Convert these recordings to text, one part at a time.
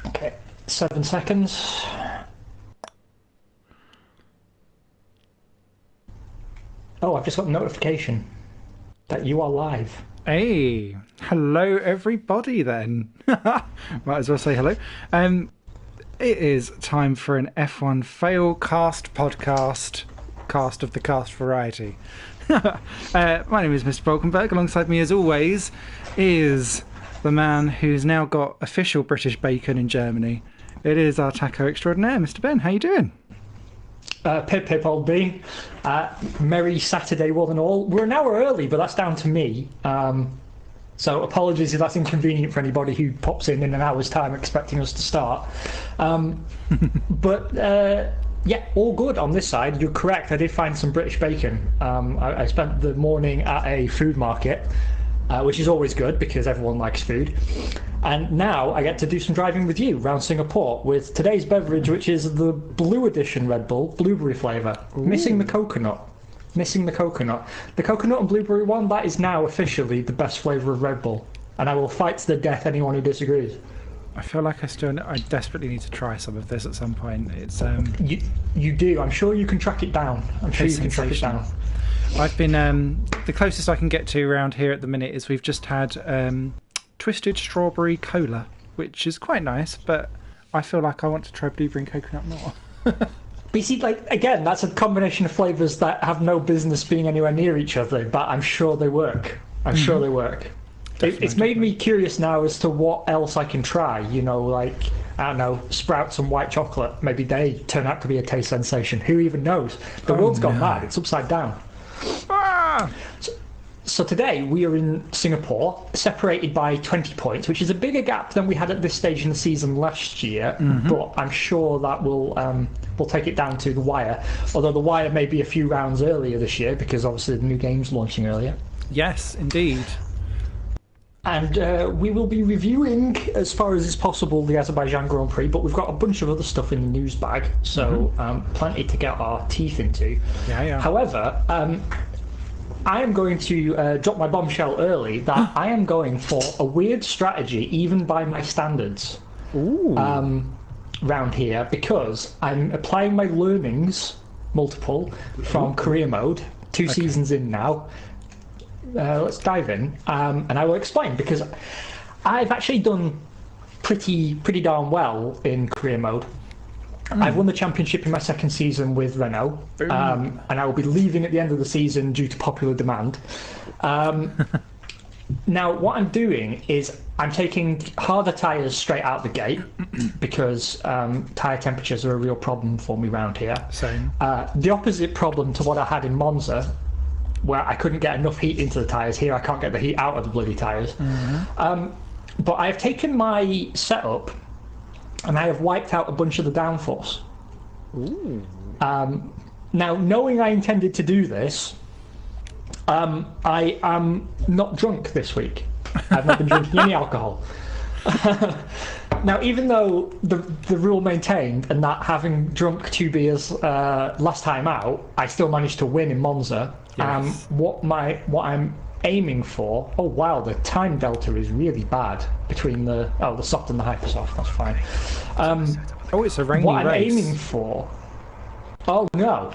Okay, 7 seconds. Oh, I've just got a notification that you are live. Hey, hello everybody then. Might as well say hello. It is time for an F1 Failcast podcast, cast of the cast variety. My name is Mr. Bolkenberg. Alongside me as always is the man who's now got official British bacon in Germany. It is our taco extraordinaire, Mr. Ben. How you doing? Pip, old bean. Merry Saturday, one and all. We're an hour early, but that's down to me. So apologies if that's inconvenient for anybody who pops in an hour's time expecting us to start. But yeah, all good on this side. You're correct. I did find some British bacon. I spent the morning at a food market, which is always good because everyone likes food. And now I get to do some driving with you around Singapore with today's beverage, which is the Blue Edition Red Bull, blueberry flavour. Missing the coconut. The coconut and blueberry one, that is now officially the best flavour of Red Bull. And I will fight to the death anyone who disagrees. I feel like I desperately need to try some of this at some point. It's You do. I'm sure you can track it down. I've been the closest I can get to around here at the minute is we've just had twisted strawberry cola, which is quite nice, but I feel like I want to try blueberry and coconut more. But you see, like, again, that's a combination of flavours that have no business being anywhere near each other, but I'm sure they work. It's made me curious now as to what else I can try. You know, like, I don't know, Sprouts and white chocolate. Maybe they turn out to be a taste sensation. Who even knows? The world's gone mad. It's upside down. Ah! So today we are in Singapore, separated by 20 points, which is a bigger gap than we had at this stage in the season last year. But I'm sure that we'll take it down to the wire. Although the wire may be a few rounds earlier this year because obviously the new game's launching earlier. Yes, indeed. And we will be reviewing, as far as is possible, the Azerbaijan Grand Prix, but we've got a bunch of other stuff in the news bag, so plenty to get our teeth into. Yeah. However, I am going to drop my bombshell early that I am going for a weird strategy, even by my standards, round here, because I'm applying my learnings, multiple, from career mode, 2 seasons in now. Let's dive in, and I will explain, because I've actually done pretty darn well in career mode. I've won the championship in my second season with Renault, and I will be leaving at the end of the season due to popular demand. Now, what I'm doing is I'm taking harder tyres straight out the gate because tyre temperatures are a real problem for me around here. Same. The opposite problem to what I had in Monza, where I couldn't get enough heat into the tyres. Here I can't get the heat out of the bloody tyres. But I have taken my setup and I have wiped out a bunch of the downforce. Now, knowing I intended to do this, I am not drunk this week. I've not been drinking any alcohol. Now, even though the rule maintained and that having drunk 2 beers last time out, I still managed to win in Monza. Yes. What I'm aiming for? Oh wow, the time delta is really bad between the soft and the hyper soft. That's fine. It's a rainy what I'm race. aiming for? Oh no.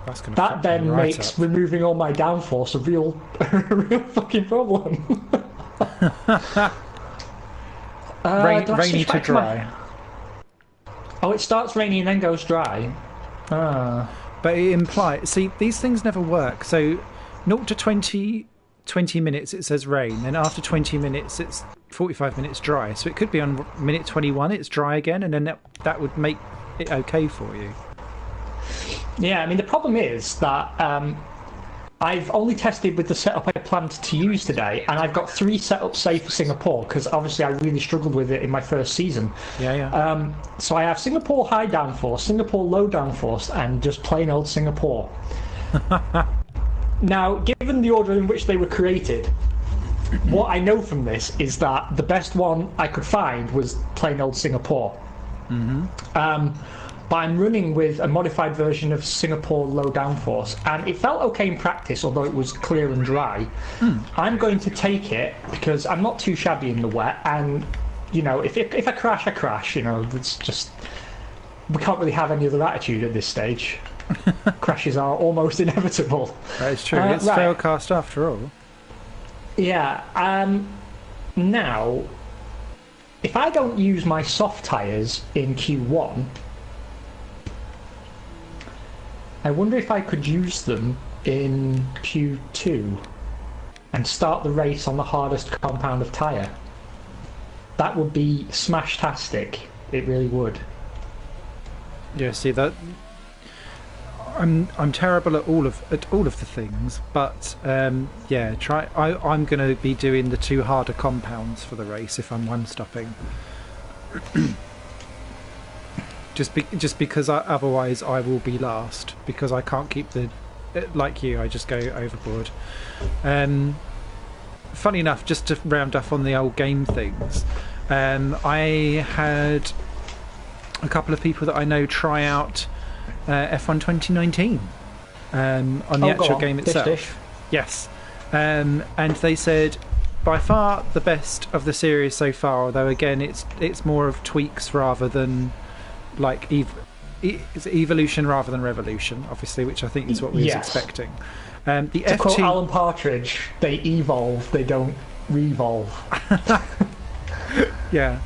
That's gonna That then right makes up. removing all my downforce a real fucking problem. Rainy to dry. Oh, it starts rainy and then goes dry. But it implies... See, these things never work. So 0 to 20 minutes it says rain, and after 20 minutes it's 45 minutes dry. So it could be on minute 21 it's dry again, and then that would make it okay for you. Yeah, I mean, the problem is that I've only tested with the setup I planned to use today, and I've got 3 setups saved for Singapore, because obviously I really struggled with it in my first season. Yeah. So I have Singapore high downforce, Singapore low downforce, and just plain old Singapore. Now, given the order in which they were created, what I know from this is that the best one I could find was plain old Singapore. but I'm running with a modified version of Singapore low downforce, and it felt okay in practice, although it was clear and dry. I'm going to take it because I'm not too shabby in the wet, and if I crash, I crash. It's just we can't really have any other attitude at this stage. Crashes are almost inevitable. That is true. It's right. Failcast after all. Yeah. Now, if I don't use my soft tyres in Q1, I wonder if I could use them in Q2 and start the race on the hardest compound of tyre. That would be smash-tastic. It really would. Yeah, see that. I'm terrible at all of the things, but yeah, try. I'm going to be doing the 2 harder compounds for the race if I'm one-stopping. just because otherwise I will be last, because I can't keep like you. I just go overboard. Funny enough, just to round up on the old game things, I had a couple of people that I know try out F1 2019 on the actual game itself. Dish. Yes. And they said by far the best of the series so far, although again it's more of tweaks rather than like it's evolution rather than revolution, obviously, which I think is what we was expecting. The to F2... quote Alan Partridge, they evolve, they don't revolve. Yeah.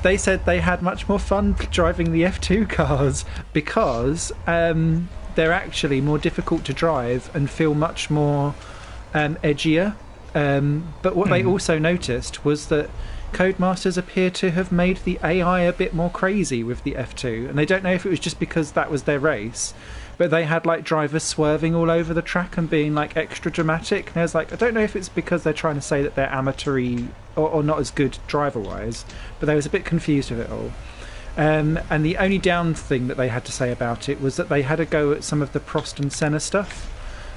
They said they had much more fun driving the F2 cars because they're actually more difficult to drive and feel much more edgier. But what they also noticed was that Codemasters appear to have made the AI a bit more crazy with the F2, and they don't know if it was just because that was their race, but they had like drivers swerving all over the track and being like extra dramatic. And I was like, I don't know if it's because they're trying to say that they're amateur-y or not as good driver-wise, but they was a bit confused with it all. And the only down thing that they had to say about it was that they had a go at some of the Prost and Senna stuff,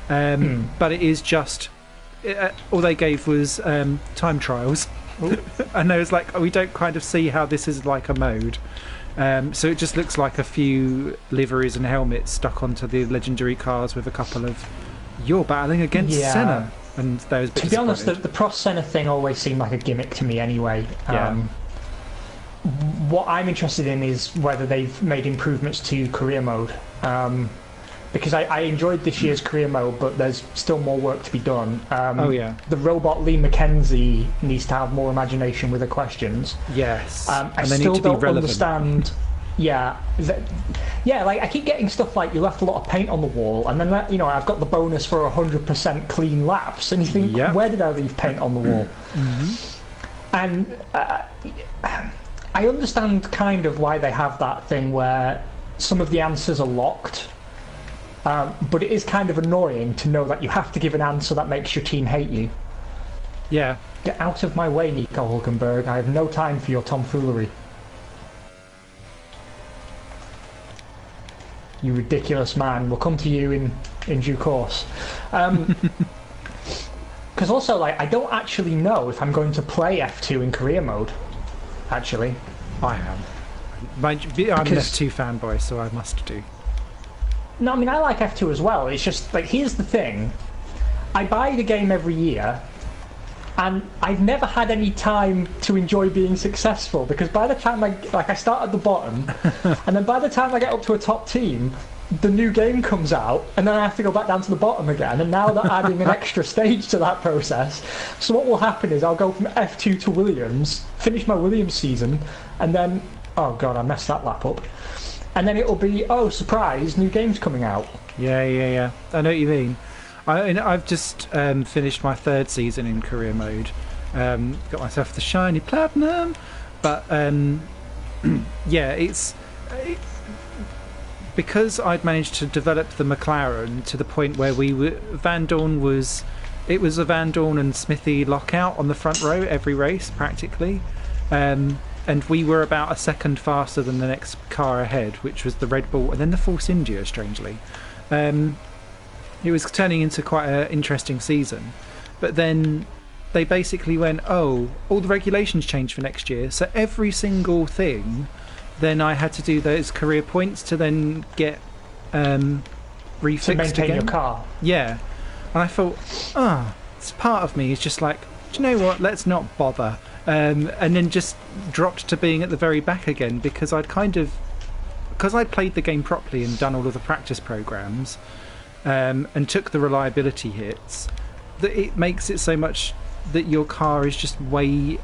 but it is just all they gave was time trials. And they was like, we don't kind of see how this is like a mode. So it just looks like a few liveries and helmets stuck onto the legendary cars with a couple of "you're battling against Senna." And there was. To be honest, the Prost Senna thing always seemed like a gimmick to me anyway. What I'm interested in is whether they've made improvements to career mode. Because I enjoyed this year's career mode, but there's still more work to be done. The robot Lee McKenzie needs to have more imagination with the questions. Yes, I still don't understand. Like I keep getting stuff like you left a lot of paint on the wall, and then I've got the bonus for 100% clean laps, and you think, where did I leave paint on the wall? And I understand kind of why they have that thing where some of the answers are locked. But it is kind of annoying to know that you have to give an answer that makes your team hate you. Yeah. Get out of my way, Nico Hulkenberg. I have no time for your tomfoolery. You ridiculous man. We'll come to you in due course. Because also, like, I don't actually know if I'm going to play F2 in career mode. Actually. I am. I'm an F2 fanboy, so I must do. No, I mean, I like F2 as well. It's just, like, here's the thing. I buy the game every year, and I've never had any time to enjoy being successful, because by the time I start at the bottom, and then by the time I get up to a top team, the new game comes out, and then I have to go back down to the bottom again, and now they're adding an extra stage to that process. So what will happen is I'll go from F2 to Williams, finish my Williams season, and then... Oh, God, I messed that lap up. And then it'll be, oh, surprise, new game's coming out. Yeah. I know what you mean. I've just finished my 3rd season in career mode. Got myself the shiny platinum. But, it's... because I'd managed to develop the McLaren to the point where Van Dorn was... It was a Van Dorn and Smithy lockout on the front row every race, practically. And we were about a second faster than the next car ahead, which was the Red Bull and then the Force India, strangely. It was turning into quite an interesting season. But then they basically went, all the regulations changed for next year, so every single thing then I had to do those career points to then get refixed to maintain again. your car. Yeah, and I thought, this part of me is just like, do you know what? Let's not bother. And then just dropped to being at the very back again because I'd played the game properly and done all of the practice programs, and took the reliability hits. That it makes it so much that your car is just way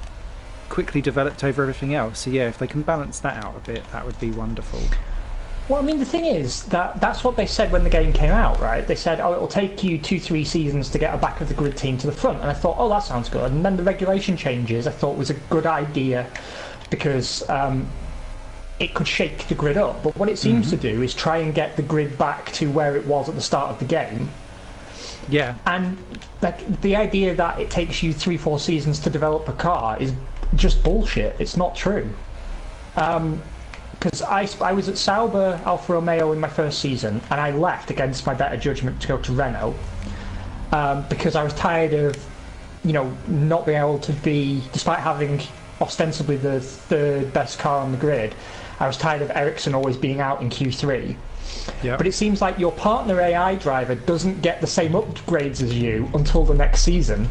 quickly developed over everything else. So yeah, if they can balance that out a bit, that would be wonderful. Well, I mean, the thing is that's what they said when the game came out, right? They said, it'll take you 2-3 seasons to get a back of the grid team to the front. And I thought, that sounds good. And then the regulation changes I thought was a good idea because it could shake the grid up. But what it seems to do is try and get the grid back to where it was at the start of the game. Yeah. And like the idea that it takes you 3-4 seasons to develop a car is just bullshit. It's not true. Because I was at Sauber Alfa Romeo in my first season, and I left against my better judgment to go to Renault because I was tired of, not being able to be, despite having ostensibly the third best car on the grid, I was tired of Ericsson always being out in Q3. Yep. But it seems like your partner AI driver doesn't get the same upgrades as you until the next season.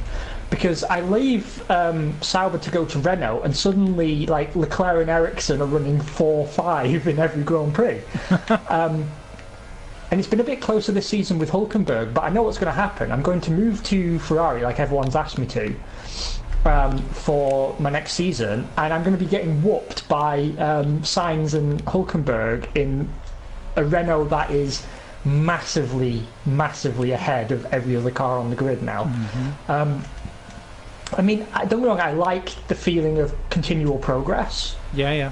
Because I leave Sauber to go to Renault, and suddenly, like, Leclerc and Ericsson are running 4-5 in every Grand Prix. And it's been a bit closer this season with Hulkenberg, but I know what's going to happen. I'm going to move to Ferrari, like everyone's asked me to, for my next season, and I'm going to be getting whooped by Sainz and Hulkenberg in a Renault that is massively, massively ahead of every other car on the grid now. I mean, don't get me wrong, I like the feeling of continual progress. Yeah.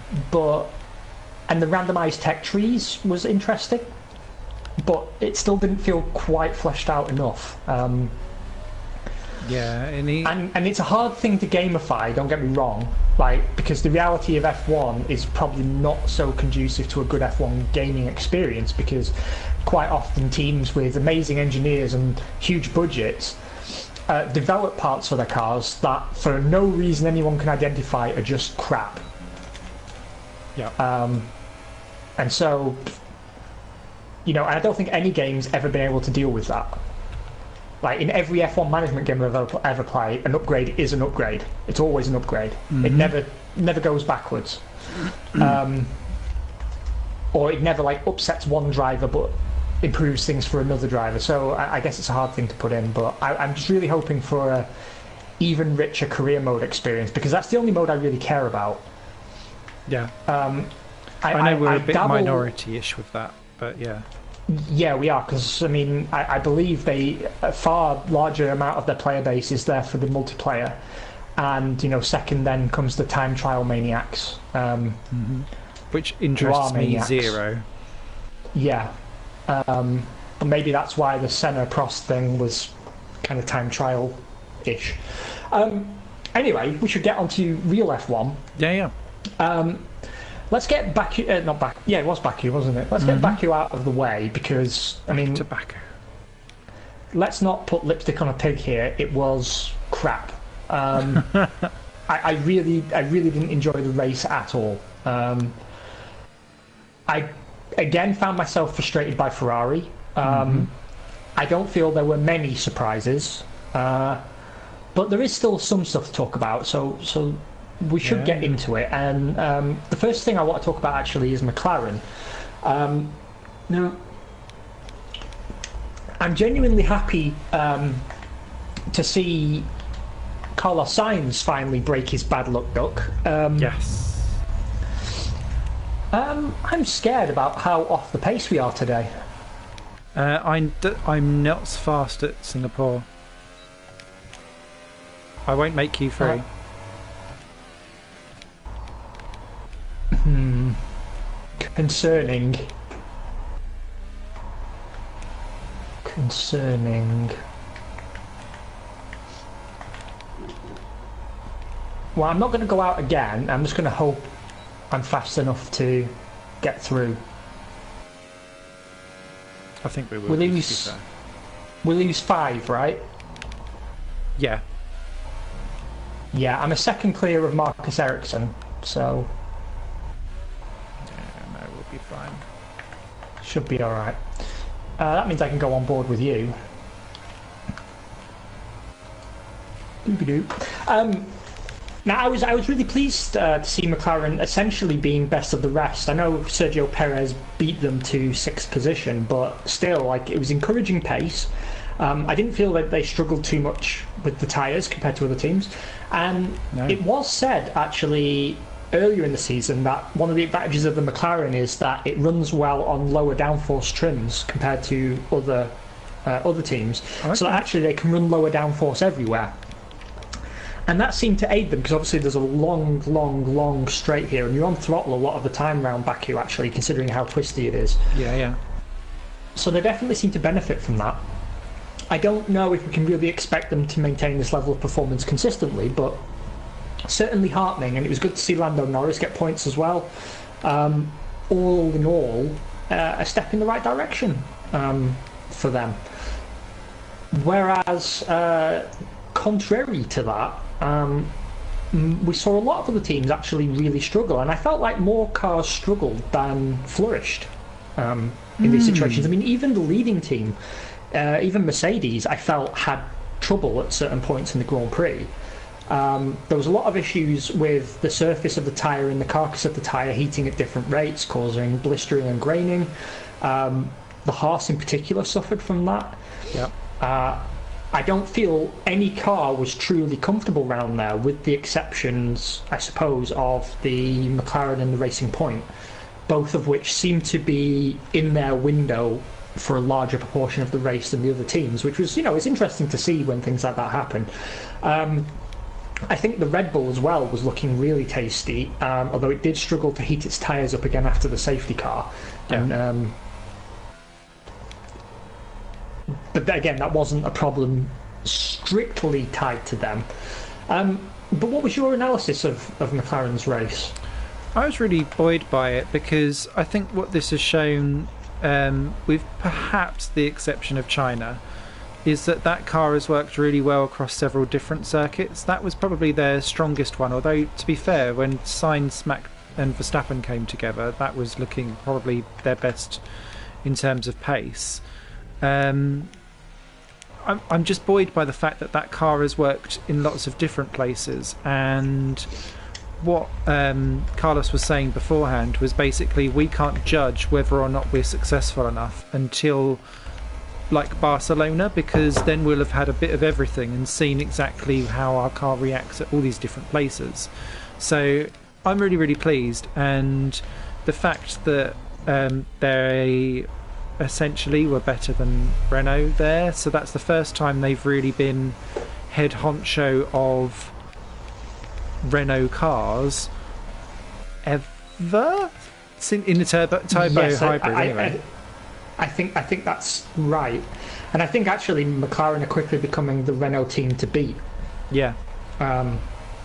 And the randomised tech trees was interesting, but it still didn't feel quite fleshed out enough. Yeah, and it's a hard thing to gamify, don't get me wrong, because the reality of F1 is probably not so conducive to a good F1 gaming experience, because quite often teams with amazing engineers and huge budgets develop parts for their cars that for no reason anyone can identify are just crap. Yeah. And so, I don't think any game's ever been able to deal with that. Like, in every F1 management game I've ever played, an upgrade is an upgrade. It's always an upgrade. It never goes backwards. Or it never, upsets one driver but improves things for another driver. So I guess it's a hard thing to put in, but I'm just really hoping for a even richer career mode experience, because that's the only mode I really care about. Yeah. I know we're a bit minority-ish with that, but yeah. Yeah, we are, because I believe a far larger amount of their player base is there for the multiplayer, and second then comes the time trial maniacs, which interests me zero. Yeah, but maybe that's why the Senna Prost thing was kind of time trial-ish. Anyway, we should get onto real F1. Yeah. Let's get Baku, not Baku. Yeah, it was Baku, wasn't it? Let's get Baku out of the way, because to Baku. Let's not put lipstick on a pig here. It was crap. I really didn't enjoy the race at all. I again found myself frustrated by Ferrari. I don't feel there were many surprises, but there is still some stuff to talk about. So we should get into it. And the first thing I want to talk about actually is McLaren. Now, I'm genuinely happy to see Carlos Sainz finally break his bad luck duck. Yes. I'm scared about how off the pace we are today. I'm not fast at Singapore. I won't make Q3. Concerning. Well, I'm not going to go out again. I'm just going to hope I'm fast enough to get through. I think we will. We'll lose 5, right? Yeah. Yeah, I'm a second clear of Marcus Ericsson, so... Should be all right. That means I can go on board with you. Now, I was really pleased to see McLaren essentially being best of the rest. I know Sergio Perez beat them to 6th position, but still, like, it was encouraging pace. I didn't feel that they struggled too much with the tyres compared to other teams. And It was said, actually, earlier in the season that one of the advantages of the McLaren is that it runs well on lower downforce trims compared to other teams. Okay. So that actually they can run lower downforce everywhere. And that seemed to aid them, because obviously there's a long straight here, and you're on throttle a lot of the time around Baku, actually, considering how twisty it is. Yeah. So they definitely seem to benefit from that. I don't know if we can really expect them to maintain this level of performance consistently, but certainly heartening, and it was good to see Lando Norris get points as well. All in all, a step in the right direction for them. Whereas, contrary to that, we saw a lot of other teams actually really struggle, and I felt like more cars struggled than flourished in these situations. I mean, even the leading team, even Mercedes, I felt had trouble at certain points in the Grand Prix. There was a lot of issues with the surface of the tyre and the carcass of the tyre heating at different rates, causing blistering and graining. The Haas in particular suffered from that. Yep. I don't feel any car was truly comfortable round there, with the exceptions, I suppose, of the McLaren and the Racing Point, both of which seem to be in their window for a larger proportion of the race than the other teams, which was, it's interesting to see when things like that happen. I think the Red Bull as well was looking really tasty, although it did struggle to heat its tyres up again after the safety car. Yeah. But again, that wasn't a problem strictly tied to them. But what was your analysis of McLaren's race? I was really buoyed by it, because I think what this has shown, with perhaps the exception of China, is that car has worked really well across several different circuits. That was probably their strongest one, although, to be fair, when Sainz, and Verstappen came together, that was looking probably their best in terms of pace. I'm just buoyed by the fact that car has worked in lots of different places, and what Carlos was saying beforehand was basically we can't judge whether or not we're successful enough until, like, Barcelona, because then we'll have had a bit of everything and seen exactly how our car reacts at all these different places. So I'm really, really pleased, and the fact that they essentially were better than Renault there, so that's the first time they've really been head honcho of Renault cars ever in the turbo yes, hybrid. Anyway, I think that's right, and I think actually McLaren are quickly becoming the Renault team to beat. Yeah.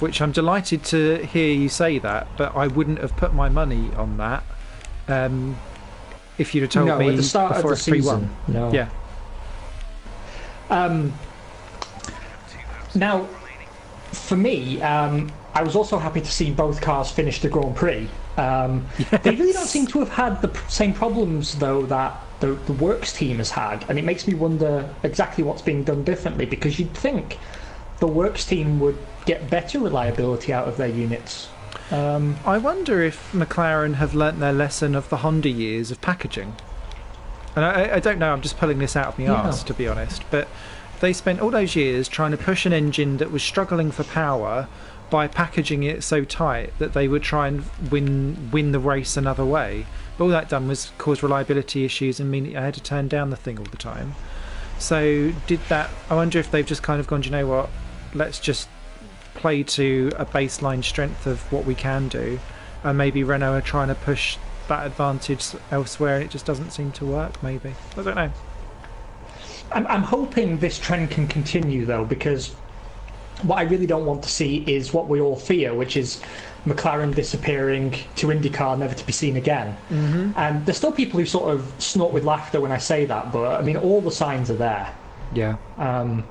Which I'm delighted to hear you say that, but I wouldn't have put my money on that. If you'd have told me at the start before of the season. No. Yeah. Now, for me, I was also happy to see both cars finish the Grand Prix. Yes. They really don't seem to have had the same problems, though, that the Works team has had, and it makes me wonder exactly what's being done differently, because you'd think the Works team would get better reliability out of their units. I wonder if McLaren have learnt their lesson of the Honda years of packaging. And I don't know, I'm just pulling this out of my arse, to be honest, but they spent all those years trying to push an engine that was struggling for power by packaging it so tight that they would try and win the race another way. But all that done was cause reliability issues and mean I had to turn down the thing all the time. So I wonder if they've just kind of gone, do you know what, let's just play to a baseline strength of what we can do, and maybe Renault are trying to push that advantage elsewhere and it just doesn't seem to work. Maybe, I don't know. I'm hoping this trend can continue, though, because what I really don't want to see is what we all fear, which is McLaren disappearing to IndyCar, never to be seen again. Mm-hmm. And there's still people who sort of snort with laughter when I say that, but I mean, all the signs are there. Yeah. And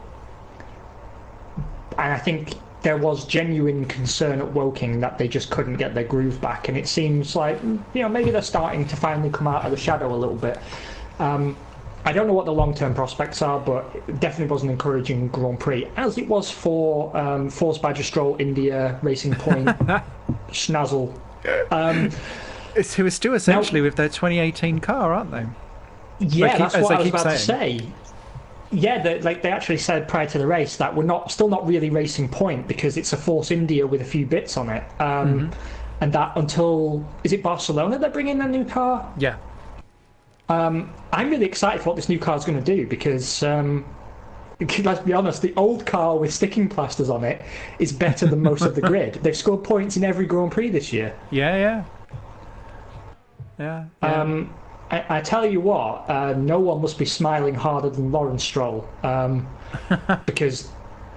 I think there was genuine concern at Woking that they just couldn't get their groove back, and it seems like maybe they're starting to finally come out of the shadow a little bit. I don't know what the long-term prospects are, but it definitely was an encouraging Grand Prix, as it was for Force Badger Stroll, India, Racing Point, Schnazzle. Who are still essentially with their 2018 car, aren't they? Yeah, that's what I was about to say. Yeah, they actually said prior to the race that we're still not really Racing Point because it's a Force India with a few bits on it, and that until is it Barcelona they're bringing a new car? Yeah. I'm really excited for what this new car is going to do because let's be honest, the old car with sticking plasters on it is better than most of the grid. They've scored points in every Grand Prix this year. Yeah. I tell you what, no one must be smiling harder than Lawrence Stroll, because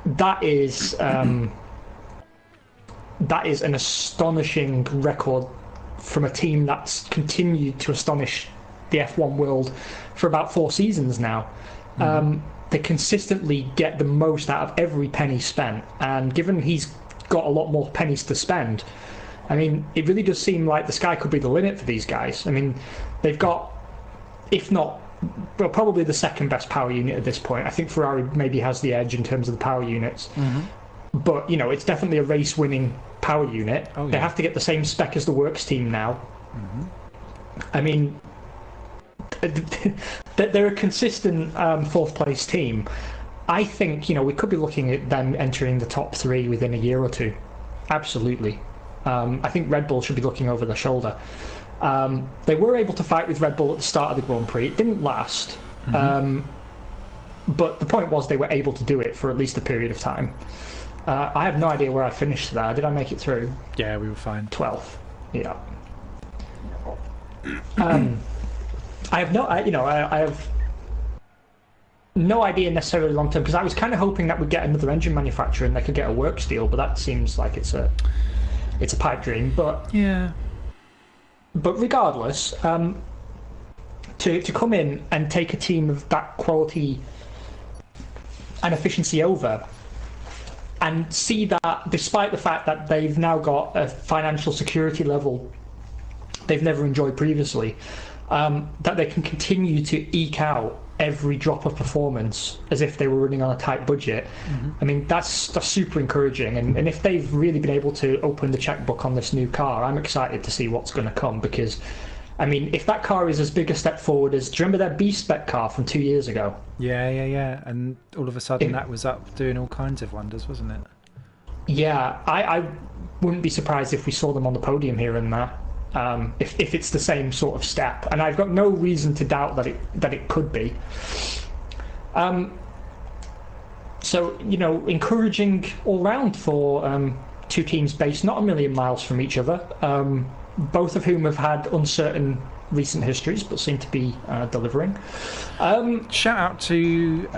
that is an astonishing record from a team that's continued to astonish the F1 world for about 4 seasons now. They consistently get the most out of every penny spent, and given he's got a lot more pennies to spend, I mean, it really does seem like the sky could be the limit for these guys. I mean, they've got, if not, well, probably the second best power unit at this point. I think Ferrari maybe has the edge in terms of the power units. But, it's definitely a race-winning power unit. Oh, yeah. They have to get the same spec as the Works team now. I mean, they're a consistent fourth-place team. I think, we could be looking at them entering the top 3 within a year or 2. Absolutely. I think Red Bull should be looking over their shoulder. They were able to fight with Red Bull at the start of the Grand Prix. It didn't last. But the point was they were able to do it for at least a period of time. I have no idea where I finished there. Did I make it through? Yeah, we were fine. 12th. Yeah. I have I have no idea necessarily long term, because I was kind of hoping that we'd get another engine manufacturer and they could get a Works deal, but that seems like it's a pipe dream. Yeah. But regardless, to come in and take a team of that quality and efficiency over, and see that despite the fact that they've now got a financial security level they've never enjoyed previously, that they can continue to eke out every drop of performance as if they were running on a tight budget. I mean, that's super encouraging, and if they've really been able to open the checkbook on this new car, I'm excited to see what's going to come, because I mean, if that car is as big a step forward as, do you remember their B-spec car from 2 years ago? Yeah, and all of a sudden that was up doing all kinds of wonders, wasn't it? Yeah, I wouldn't be surprised if we saw them on the podium here and there. If it's the same sort of step, and I've got no reason to doubt that it could be. So encouraging all round for two teams based not a million miles from each other, both of whom have had uncertain recent histories but seem to be delivering. Shout out to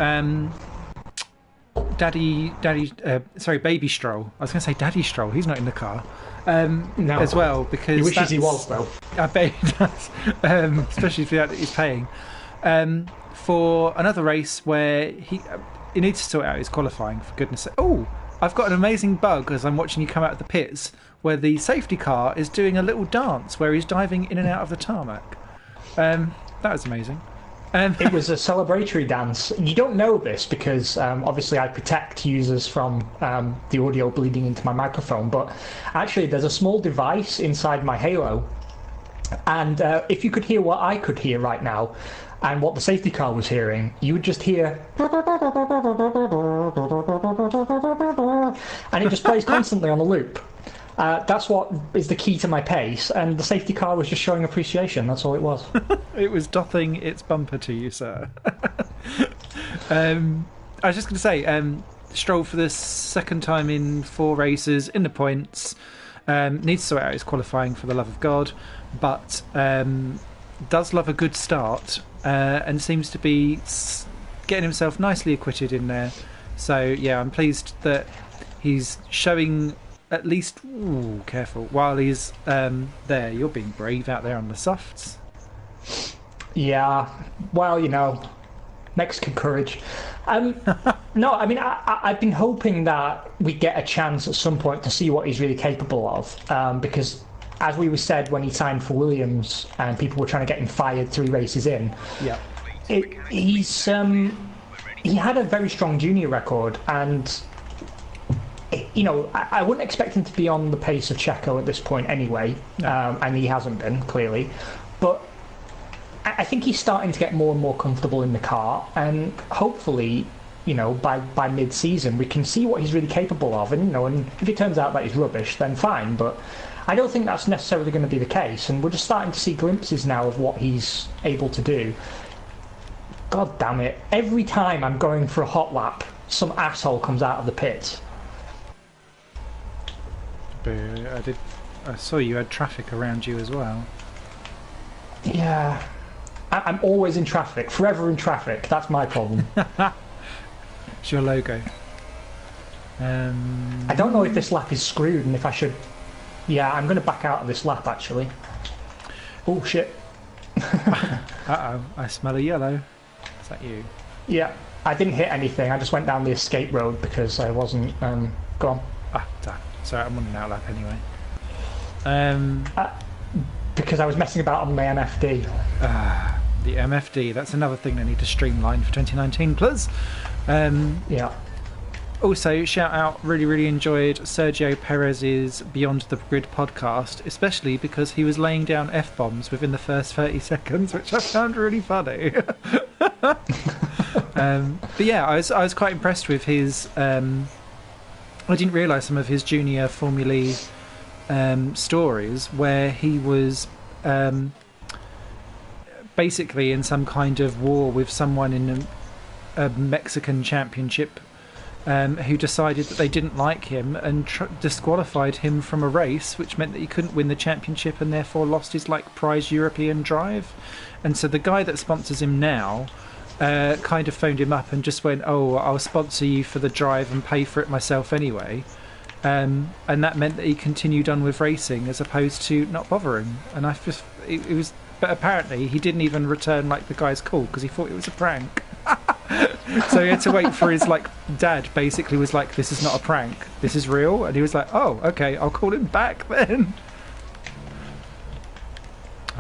Baby Stroll. I was going to say Daddy Stroll. He's not in the car. No. As well, because he wishes he was, though. I bet he does, especially for that he's paying for another race where he needs to sort out his qualifying, for goodness sake. Oh, I've got an amazing bug as I'm watching you come out of the pits, where the safety car is doing a little dance where he's diving in and out of the tarmac. That was amazing. It was a celebratory dance. You don't know this because obviously I protect users from the audio bleeding into my microphone, but actually there's a small device inside my Halo, and if you could hear what I could hear right now and what the safety car was hearing, you would just hear, and it just plays constantly on a loop. That's what is the key to my pace, and the safety car was just showing appreciation. That's all it was. It was doffing its bumper to you, sir. I was just going to say, Stroll for the second time in 4 races in the points, needs to sort out his qualifying for the love of God, but does love a good start, and seems to be getting himself nicely acquitted in there. So yeah, I'm pleased that he's showing at least, careful, while he's there. You're being brave out there on the softs. Yeah, well, Mexican courage. No, I mean, I've been hoping that we get a chance at some point to see what he's really capable of, because as we were said when he signed for Williams and people were trying to get him fired 3 races in, Yeah. he had a very strong junior record, and I wouldn't expect him to be on the pace of Checo at this point anyway, and he hasn't been, clearly. But I think he's starting to get more and more comfortable in the car, and hopefully, by mid-season we can see what he's really capable of. And and if it turns out that he's rubbish, then fine. But I don't think that's necessarily going to be the case, and we're just starting to see glimpses now of what he's able to do. God damn it! Every time I'm going for a hot lap, some asshole comes out of the pits. I saw you had traffic around you as well. Yeah. I'm always in traffic, forever in traffic. That's my problem. It's your logo. I don't know if this lap is screwed and if I should... Yeah, I'm going to back out of this lap, actually. Oh, shit. Uh-oh, I smell a yellow. Is that you? Yeah, I didn't hit anything. I just went down the escape road because I wasn't... Go on. Ah, damn. Sorry, I'm on an outlap anyway. Because I was messing about on my MFD. The MFD, that's another thing they need to streamline for 2019 plus. Yeah. Also, shout out, really enjoyed Sergio Perez's Beyond the Grid podcast, especially because he was laying down F-bombs within the first 30 seconds, which I found really funny. But yeah, I was quite impressed with his... I didn't realise some of his junior Formula stories where he was basically in some kind of war with someone in a Mexican championship who decided that they didn't like him and disqualified him from a race, which meant that he couldn't win the championship and therefore lost his prize European drive. And so the guy that sponsors him now kind of phoned him up and just went, "Oh, I'll sponsor you for the drive and pay for it myself anyway." And that meant that he continued on with racing as opposed to not bothering. And it was, but apparently he didn't even return the guy's call because he thought it was a prank. So he had to wait for his dad. Basically, was like, "This is not a prank. This is real." And he was like, "Oh, okay, I'll call him back then."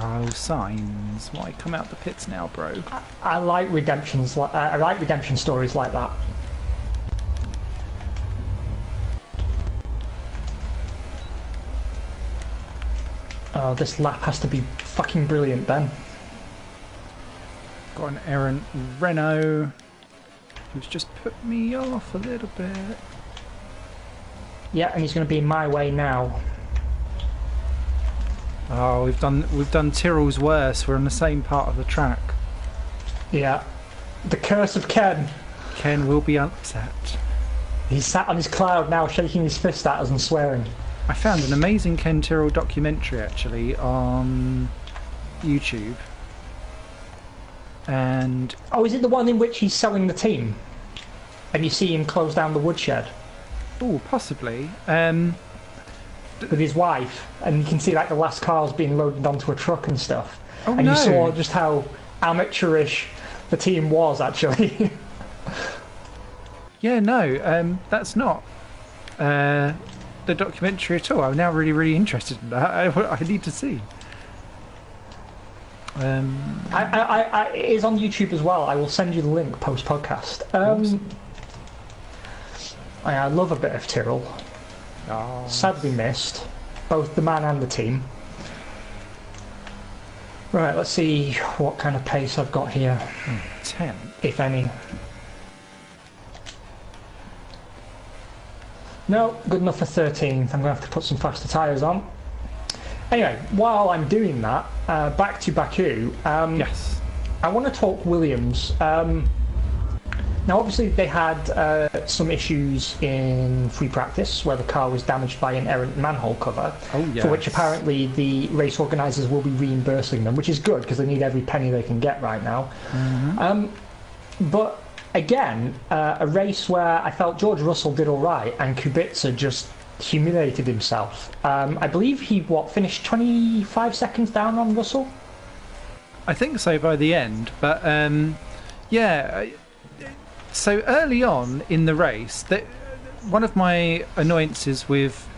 Oh, signs! Why come out the pits now, bro? I like redemptions. I like redemption stories like that. Oh, this lap has to be fucking brilliant then. Got an errant Renault who's just put me off a little bit. Yeah, and he's going to be in my way now. Oh, we've done Tyrrell's worse. We're on the same part of the track. Yeah. The curse of Ken. Ken will be upset. He's sat on his cloud now, shaking his fist at us and swearing. I found an amazing Ken Tyrrell documentary actually on YouTube. And oh, is it the one in which he's selling the team? And you see him close down the woodshed? Oh, possibly. With his wife, and you can see the last cars being loaded onto a truck and stuff. Oh, and no. You saw just how amateurish the team was actually. Yeah, no, that's not the documentary at all. I'm now really interested in that. I need to see. It is on YouTube as well. I will send you the link post podcast. Awesome. I love a bit of Tyrrell. Oh. Sadly missed, both the man and the team. Right, let's see what kind of pace I've got here. 10. If any. No, good enough for 13th. I'm going to have to put some faster tyres on. Anyway, while I'm doing that, back to Baku. Yes. I want to talk Williams. Now, obviously, they had some issues in free practice where the car was damaged by an errant manhole cover, yes. For which apparently the race organisers will be reimbursing them, which is good because they need every penny they can get right now. Mm-hmm. But again, a race where I felt George Russell did all right and Kubica just humiliated himself. I believe he finished 25 seconds down on Russell? I think so by the end, but Yeah. So early on in the race, one of my annoyances with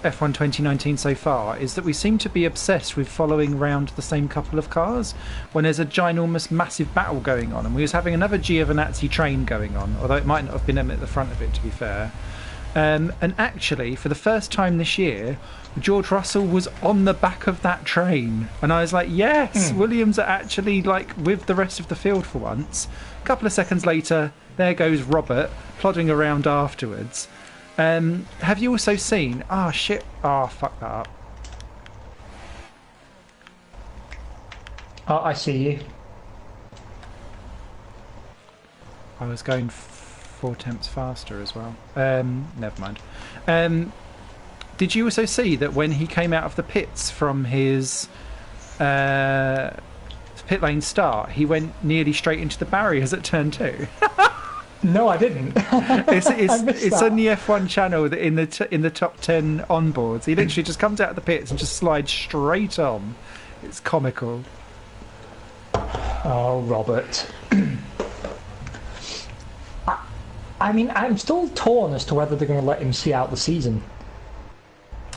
F1 2019 so far is that we seem to be obsessed with following around the same couple of cars when there's a ginormous massive battle going on, and we was having another Giovinazzi train going on, although it might not have been him at the front of it, to be fair. And actually, for the first time this year, George Russell was on the back of that train, and I was like, yes, Williams are actually like with the rest of the field for once. A couple of seconds later, there goes Robert plodding around afterwards. Have you also seen... Oh, shit. Oh, fuck that up. Oh, I see you. I was going 4 tenths faster as well. Never mind. Did you also see that when he came out of the pits from his pit lane start, he went nearly straight into the barriers at turn 2? No, I didn't. It's on the F1 channel in the top 10 onboards. He literally just comes out of the pits and just slides straight on. It's comical. Oh, Robert. I mean, I'm still torn as to whether they're going to let him see out the season.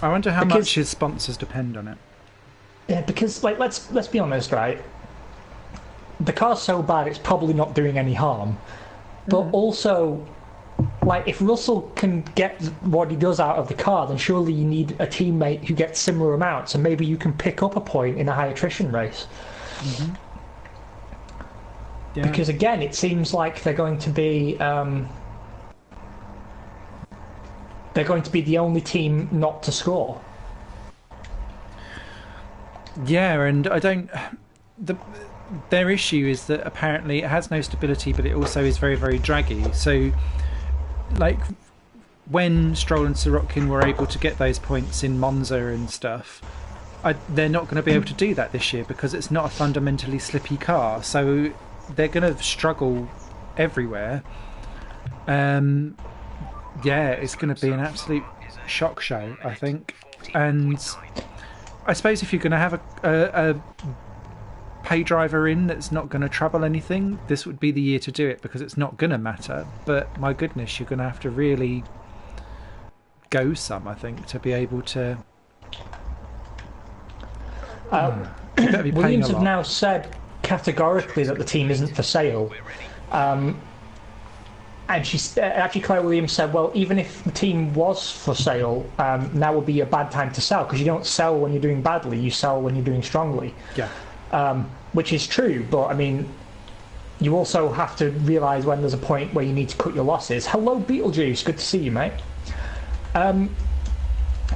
I wonder how much his sponsors depend on it. Yeah, because like let's be honest, right? The car's so bad it's probably not doing any harm. But also, like, if Russell can get what he does out of the car, then surely you need a teammate who gets similar amounts, and maybe you can pick up a point in a high attrition race. Mm-hmm. Yeah. Because again, it seems like they're going to be the only team not to score. Yeah, and I don't. Their issue is that apparently it has no stability, but it also is very, very draggy. So, like, when Stroll and Sirotkin were able to get those points in Monza and stuff, they're not going to be able to do that this year because it's not a fundamentally slippy car. So they're going to struggle everywhere. Yeah, it's going to be an absolute shock show, I think. And I suppose if you're going to have a pay driver in that's not going to trouble anything, this would be the year to do it because it's not going to matter. But my goodness, you're going to have to really go some, I think, to be able to. Williams have now said categorically that the team isn't for sale. And actually, Claire Williams said, well, even if the team was for sale, now would be a bad time to sell because you don't sell when you're doing badly, you sell when you're doing strongly. Yeah. Which is true, but I mean, you also have to realise when there's a point where you need to cut your losses. Hello, Beetlejuice, good to see you, mate.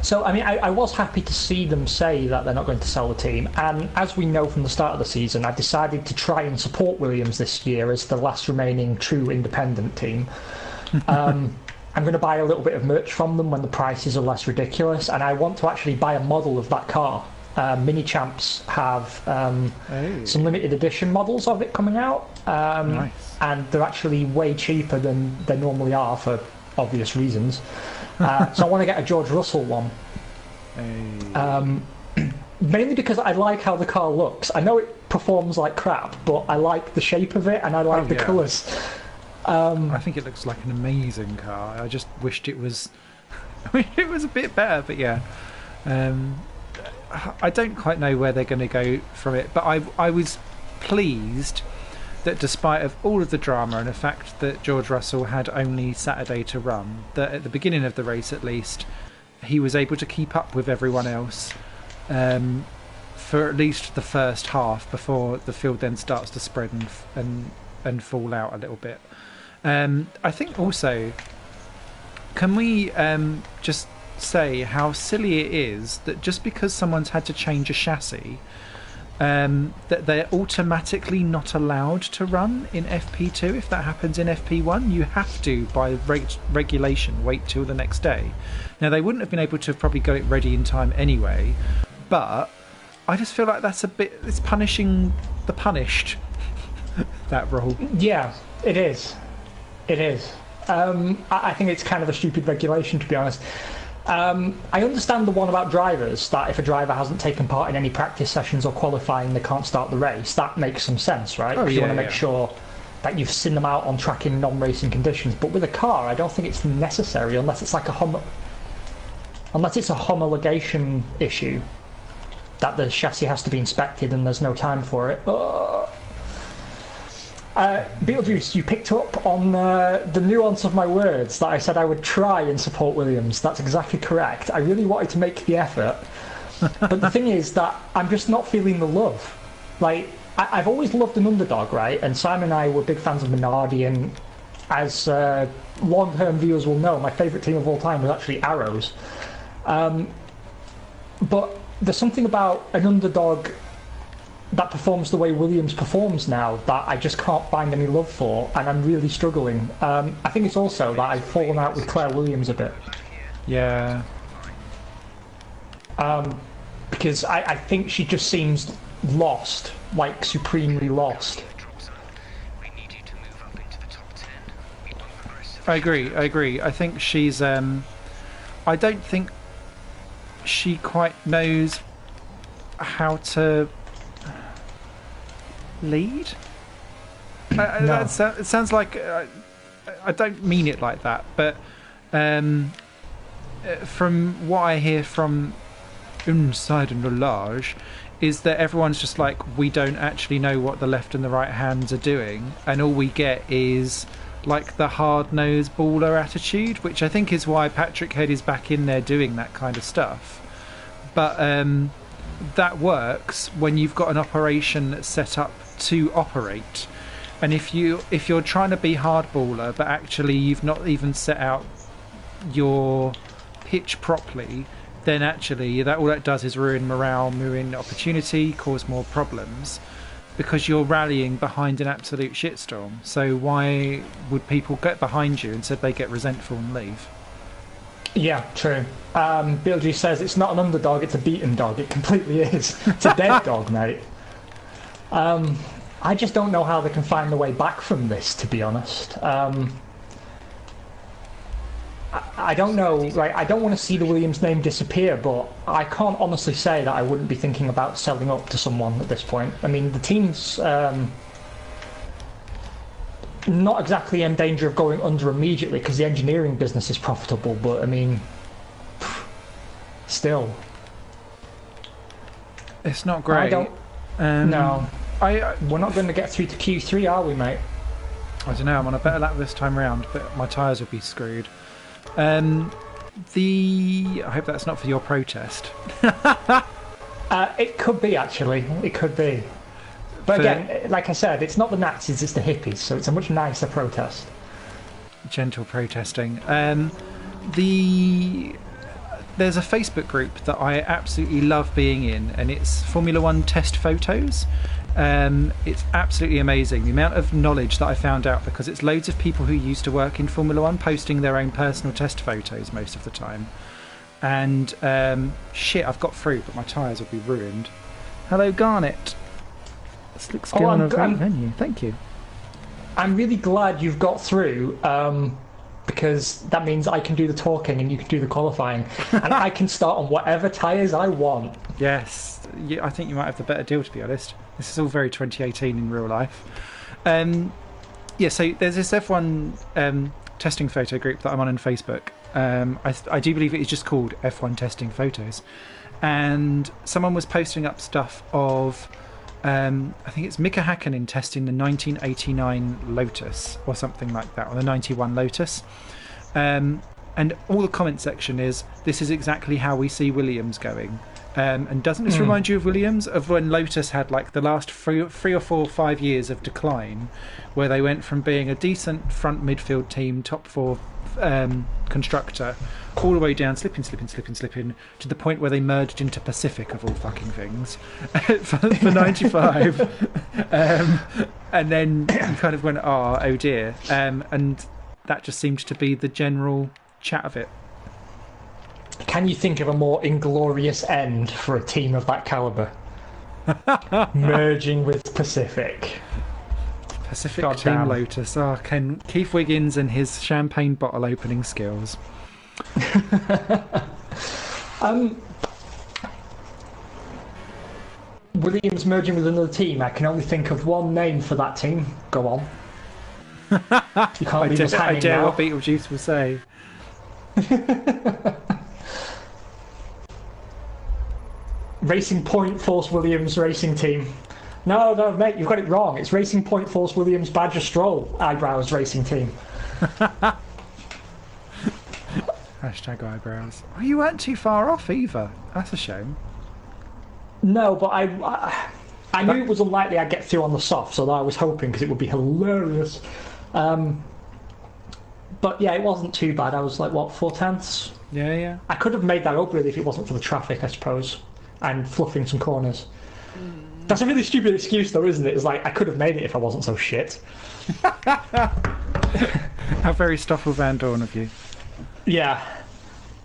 So, I mean, I was happy to see them say that they're not going to sell the team, and as we know from the start of the season, I decided to try and support Williams this year as the last remaining true independent team. I'm going to buy a little bit of merch from them when the prices are less ridiculous, and I want to actually buy a model of that car. Mini Champs have some limited edition models of it coming out, nice. And they're actually way cheaper than they normally are for obvious reasons. So I want to get a George Russell one. Mainly because I like how the car looks. I know it performs like crap, but I like the shape of it and I like the colours. I think it looks like an amazing car. I just wished it was it was a bit better, but yeah. I don't quite know where they're going to go from it, but I was pleased that despite of all of the drama and the fact that George Russell had only Saturday to run, that at the beginning of the race at least, he was able to keep up with everyone else for at least the first half before the field then starts to spread and fall out a little bit. I think also, can we just say how silly it is that just because someone's had to change a chassis, that they're automatically not allowed to run in FP2 if that happens in FP1. You have to, by regulation, wait till the next day. Now, they wouldn't have been able to have probably got it ready in time anyway, but I just feel like that's a bit... It's punishing the punished, that rule. Yeah, it is. It is. I think it's kind of a stupid regulation, to be honest. I understand the one about drivers, that if a driver hasn't taken part in any practice sessions or qualifying, they can't start the race. That makes some sense, right? Because you want to make sure that you've seen them out on track in non-racing conditions. But with a car, I don't think it's necessary unless it's like unless it's a homologation issue that the chassis has to be inspected and there's no time for it. Beetlejuice, you picked up on the nuance of my words that I said I would try and support Williams. That's exactly correct. I really wanted to make the effort. But the thing is that I'm just not feeling the love. Like, I've always loved an underdog, right? And Simon and I were big fans of Minardi, and as long-term viewers will know, my favourite team of all time was actually Arrows. But there's something about an underdog that performs the way Williams performs now that I just can't find any love for, and I'm really struggling. I think it's also that I've fallen out with Claire Williams a bit. Yeah. Because I think she just seems lost, like supremely lost. I agree. I think she's... I don't think she quite knows how to lead. No. It sounds like... I don't mean it like that, but from what I hear from inside and large is that everyone's just like, we don't actually know what the left and the right hands are doing, and all we get is like the hard-nosed baller attitude, which I think is why Patrick Head is back in there doing that kind of stuff. But that works when you've got an operation that's set up to operate. And if you're trying to be hardballer, but actually you've not even set out your pitch properly, then actually all that does is ruin morale, ruin opportunity, cause more problems, because you're rallying behind an absolute shitstorm. So why would people get behind you instead they get resentful and leave? Yeah, true. Beetlejuice says it's not an underdog, it's a beaten dog. It completely is. It's a dead dog, mate. I just don't know how they can find the way back from this, to be honest. I don't know, like, I don't want to see the Williams name disappear, but I can't honestly say that I wouldn't be thinking about selling up to someone at this point. I mean, the team's not exactly in danger of going under immediately because the engineering business is profitable, but I mean, still. It's not great. No. We're not going to get through to Q3, are we, mate? I don't know, I'm on a better lap this time round, but my tyres will be screwed. I hope that's not for your protest. It could be, actually. It could be. But again, like I said, it's not the Nazis, it's the hippies, so it's a much nicer protest. Gentle protesting. There's a Facebook group that I absolutely love being in, and it's Formula One test photos. It's absolutely amazing the amount of knowledge that I found out, because it's loads of people who used to work in Formula One posting their own personal test photos most of the time. And shit, I've got through, but my tyres will be ruined. Hello, Garnet. This looks good on a great venue. Thank you. I'm really glad you've got through, because that means I can do the talking and you can do the qualifying, and I can start on whatever tyres I want. Yes, I think you might have the better deal, to be honest. This is all very 2018 in real life. Yeah, so there's this F1 testing photo group that I'm on Facebook. I do believe it is just called F1 Testing Photos. And someone was posting up stuff of, I think it's Mika Hakkinen testing the 1989 Lotus or something like that, or the 91 Lotus. And all the comment section is, this is exactly how we see Williams going. And doesn't this remind you of Williams, of when Lotus had like the last 3 or 4 or 5 years of decline, where they went from being a decent front midfield team, top 4 constructor, all the way down, slipping to the point where they merged into Pacific, of all fucking things, for 95. And then you kind of went, oh dear. And that just seemed to be the general chat of it. Can you think of a more inglorious end for a team of that calibre? Merging with Pacific. Pacific God Team damn. Lotus. Oh, Keith Wiggins and his champagne bottle opening skills. Williams merging with another team. I can only think of one name for that team. Go on. You can't leave us I hanging dare now. what Beetlejuice will say. Racing Point Force Williams Racing Team. No, mate, you've got it wrong. It's Racing Point Force Williams Badger Stroll Eyebrows Racing Team. Hashtag eyebrows. Oh, you weren't too far off either. That's a shame. No, but I knew it was unlikely I'd get through on the softs, although I was hoping because it would be hilarious. But yeah, it wasn't too bad. I was like, what, 4/10? Yeah. I could have made that up really if it wasn't for the traffic, I suppose, and fluffing some corners. That's a really stupid excuse, though, isn't it? It's like I could have made it if I wasn't so shit. How very Stoffel Van Dorn of you. Yeah.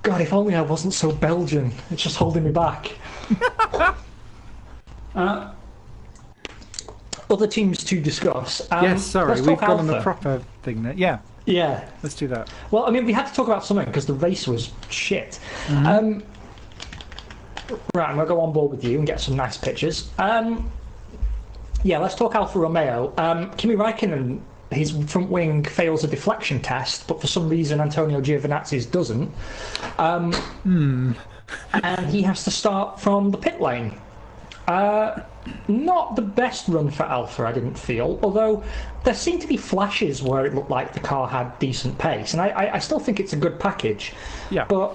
God, if only I wasn't so Belgian. It's just holding me back. Other teams to discuss. Yes, sorry, let's we've talk gone on the Alpha. proper thing there. Yeah, Yeah. let's do that. Well, I mean, we had to talk about something because the race was shit. Right, I'm going to go on board with you and get some nice pictures. Yeah, let's talk Alfa Romeo. Kimi Räikkönen, his front wing fails a deflection test, but for some reason Antonio Giovinazzi's doesn't. And he has to start from the pit lane. Not the best run for Alfa, I didn't feel, although there seemed to be flashes where it looked like the car had decent pace, and I still think it's a good package. Yeah. But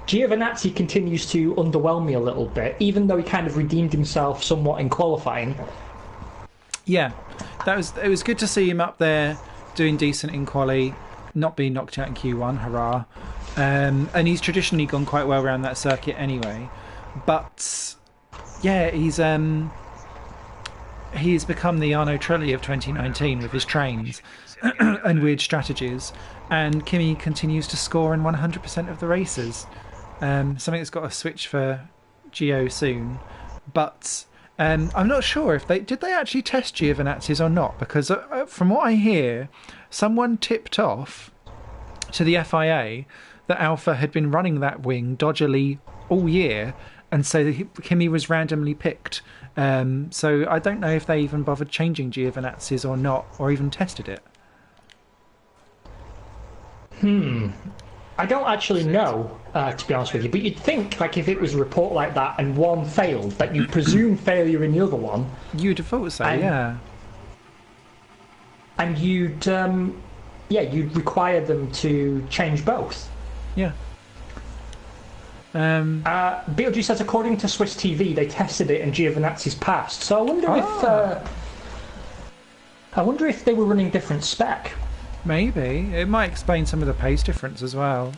Giovinazzi continues to underwhelm me a little bit, even though he kind of redeemed himself somewhat in qualifying. Yeah, it was good to see him up there doing decent in quali, not being knocked out in Q1, hurrah. And he's traditionally gone quite well around that circuit anyway. But yeah, he's become the Arno Trulli of 2019 with his trains and weird strategies. And Kimi continues to score in 100% of the races. Something that's got a switch for Gio soon. But I'm not sure if did they actually test Giovinazzi's or not, because from what I hear, someone tipped off to the FIA that Alfa had been running that wing dodgily all year, and so Kimi was randomly picked. So I don't know if they even bothered changing Giovinazzi's or not, or even tested it. I don't actually know, to be honest with you, but you'd think, like, if it was a report like that and one failed, that you'd presume failure in the other one. You'd have thought so, yeah. And you'd require them to change both. Yeah. Beetlejuice says, according to Swiss TV, they tested it and Giovinazzi's passed. So I wonder if they were running different spec. Maybe. It might explain some of the pace difference as well.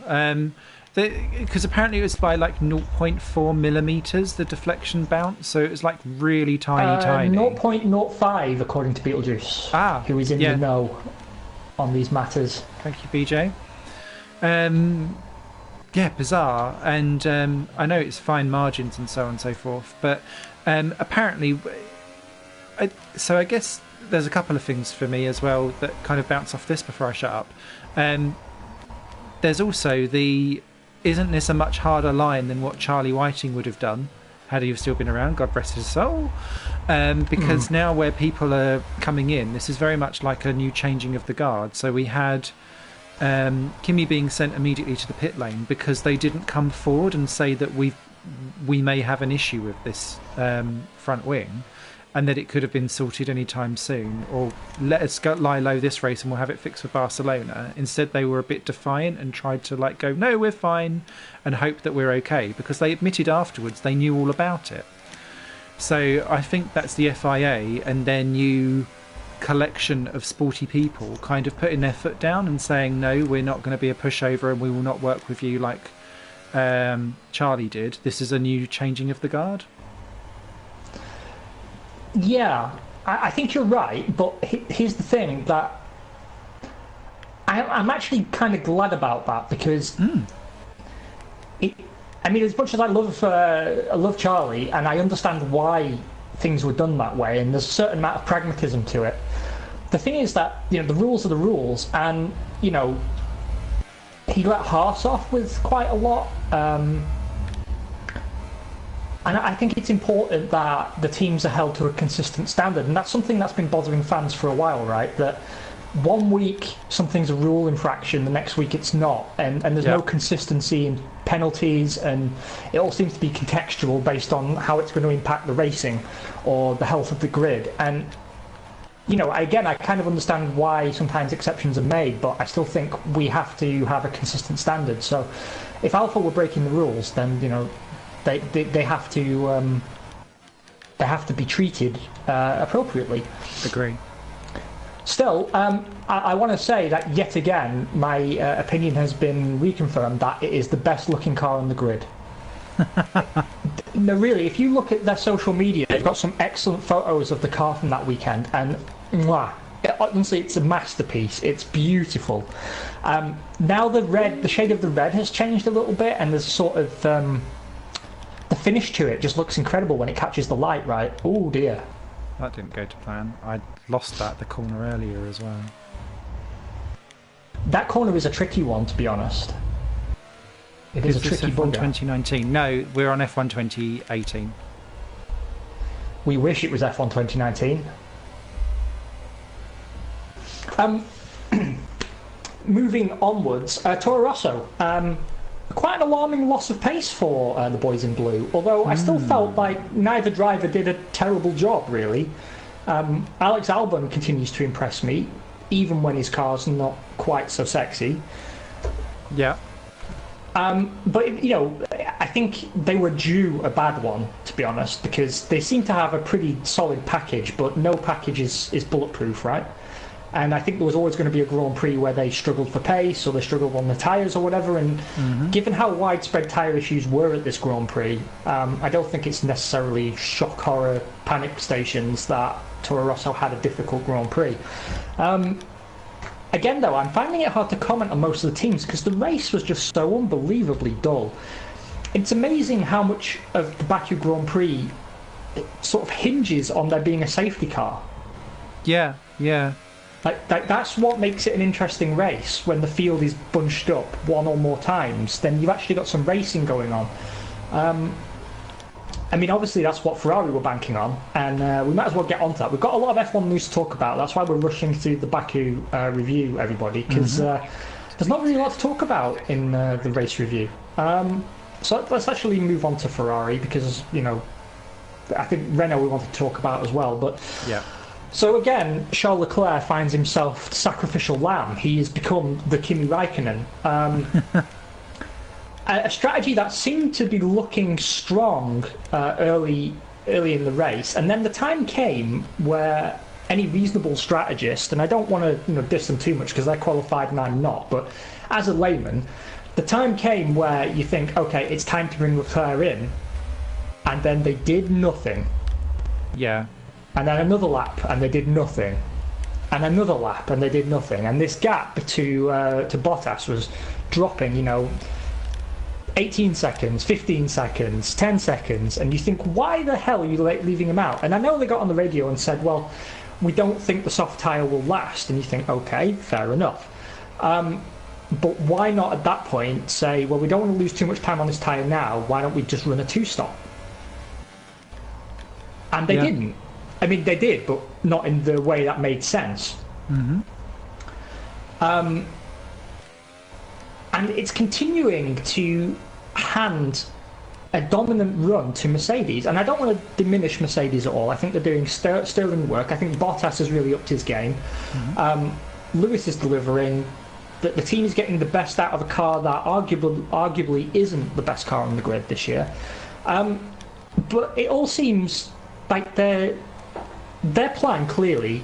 Because apparently it was by like 0.4 millimeters, the deflection bounce, so it was like really tiny. 0.05 according to Beetlejuice, who is in the know on these matters. Thank you, BJ. Yeah, bizarre. And I know it's fine margins and so on and so forth, but apparently... So I guess there's a couple of things for me as well that kind of bounce off this before I shut up. There's also isn't this a much harder line than what Charlie Whiting would have done had he still been around, God rest his soul? Because now where people are coming in, this is very much like a new changing of the guard. So we had Kimi being sent immediately to the pit lane because they didn't come forward and say that we may have an issue with this front wing, and that it could have been sorted any time soon, or let us lie low this race and we'll have it fixed for Barcelona. Instead, they were a bit defiant and tried to go, no, we're fine, and hope that we're okay, because they admitted afterwards they knew all about it. So I think that's the FIA and their new collection of sporty people kind of putting their foot down and saying, no, we're not going to be a pushover and we will not work with you like Charlie did. This is a new changing of the guard. Yeah, I think you're right, but here's the thing, that I'm actually kind of glad about that, because as much as I love Charlie, and I understand why things were done that way, and there's a certain amount of pragmatism to it. The thing is that, the rules are the rules, and, he let Haas off with quite a lot. And I think it's important that the teams are held to a consistent standard, and that's something that's been bothering fans for a while, right? That one week something's a rule infraction, the next week it's not, and there's no consistency in penalties, and it all seems to be contextual based on how it's going to impact the racing or the health of the grid. And again, I kind of understand why sometimes exceptions are made, but I still think we have to have a consistent standard. So if Alpha were breaking the rules, then they have to be treated appropriately. Agree. Still, I want to say that yet again, my opinion has been reconfirmed that it is the best looking car on the grid. No, really, if you look at their social media, they've got some excellent photos of the car from that weekend, and honestly, it's a masterpiece. It's beautiful. Now the shade of the red has changed a little bit, and there's sort of the finish to it just looks incredible when it catches the light, right? Oh dear. That didn't go to plan. I lost that at the corner earlier as well. That corner is a tricky one, to be honest. It is a tricky F1 bugger. 2019. No, we're on F1 2018. We wish it was F1 2019. Moving onwards, Toro Rosso. Quite an alarming loss of pace for the boys in blue, although I still felt like neither driver did a terrible job, really. Alex Albon continues to impress me, even when his car's not quite so sexy. Yeah. But, I think they were due a bad one, to be honest, because they seem to have a pretty solid package, but no package is bulletproof, right? And I think there was always going to be a Grand Prix where they struggled for pace or they struggled on the tyres or whatever. And given how widespread tyre issues were at this Grand Prix, I don't think it's necessarily shock horror panic stations that Toro Rosso had a difficult Grand Prix. Again, though, I'm finding it hard to comment on most of the teams because the race was just so unbelievably dull. It's amazing how much of the Baku Grand Prix sort of hinges on there being a safety car. Yeah. Like that's what makes it an interesting race. When the field is bunched up one or more times, then you've actually got some racing going on. Obviously that's what Ferrari were banking on, and we might as well get on to that. We've got a lot of F1 news to talk about. That's why we're rushing through the Baku review, everybody, because there's not really a lot to talk about in the race review. So let's actually move on to Ferrari, because I think Renault we want to talk about as well. But yeah. So again, Charles Leclerc finds himself the sacrificial lamb. He has become the Kimi Raikkonen. A strategy that seemed to be looking strong early in the race, and then the time came where any reasonable strategist, and I don't want to diss them too much because they're qualified and I'm not, but as a layman, the time came where you think, okay, it's time to bring Leclerc in, and then they did nothing. Yeah. And then another lap, and they did nothing. And another lap, and they did nothing. And this gap to Bottas was dropping, 18 seconds, 15 seconds, 10 seconds. And you think, why the hell are you leaving him out? And I know they got on the radio and said, well, we don't think the soft tyre will last. And you think, okay, fair enough. But why not at that point say, well, we don't want to lose too much time on this tyre now. Why don't we just run a two-stop? And they didn't. They did, but not in the way that made sense. And it's continuing to hand a dominant run to Mercedes. And I don't want to diminish Mercedes at all. I think they're doing sterling work. I think Bottas has really upped his game. Lewis is delivering. The team is getting the best out of a car that arguably isn't the best car on the grid this year. But it all seems like their plan clearly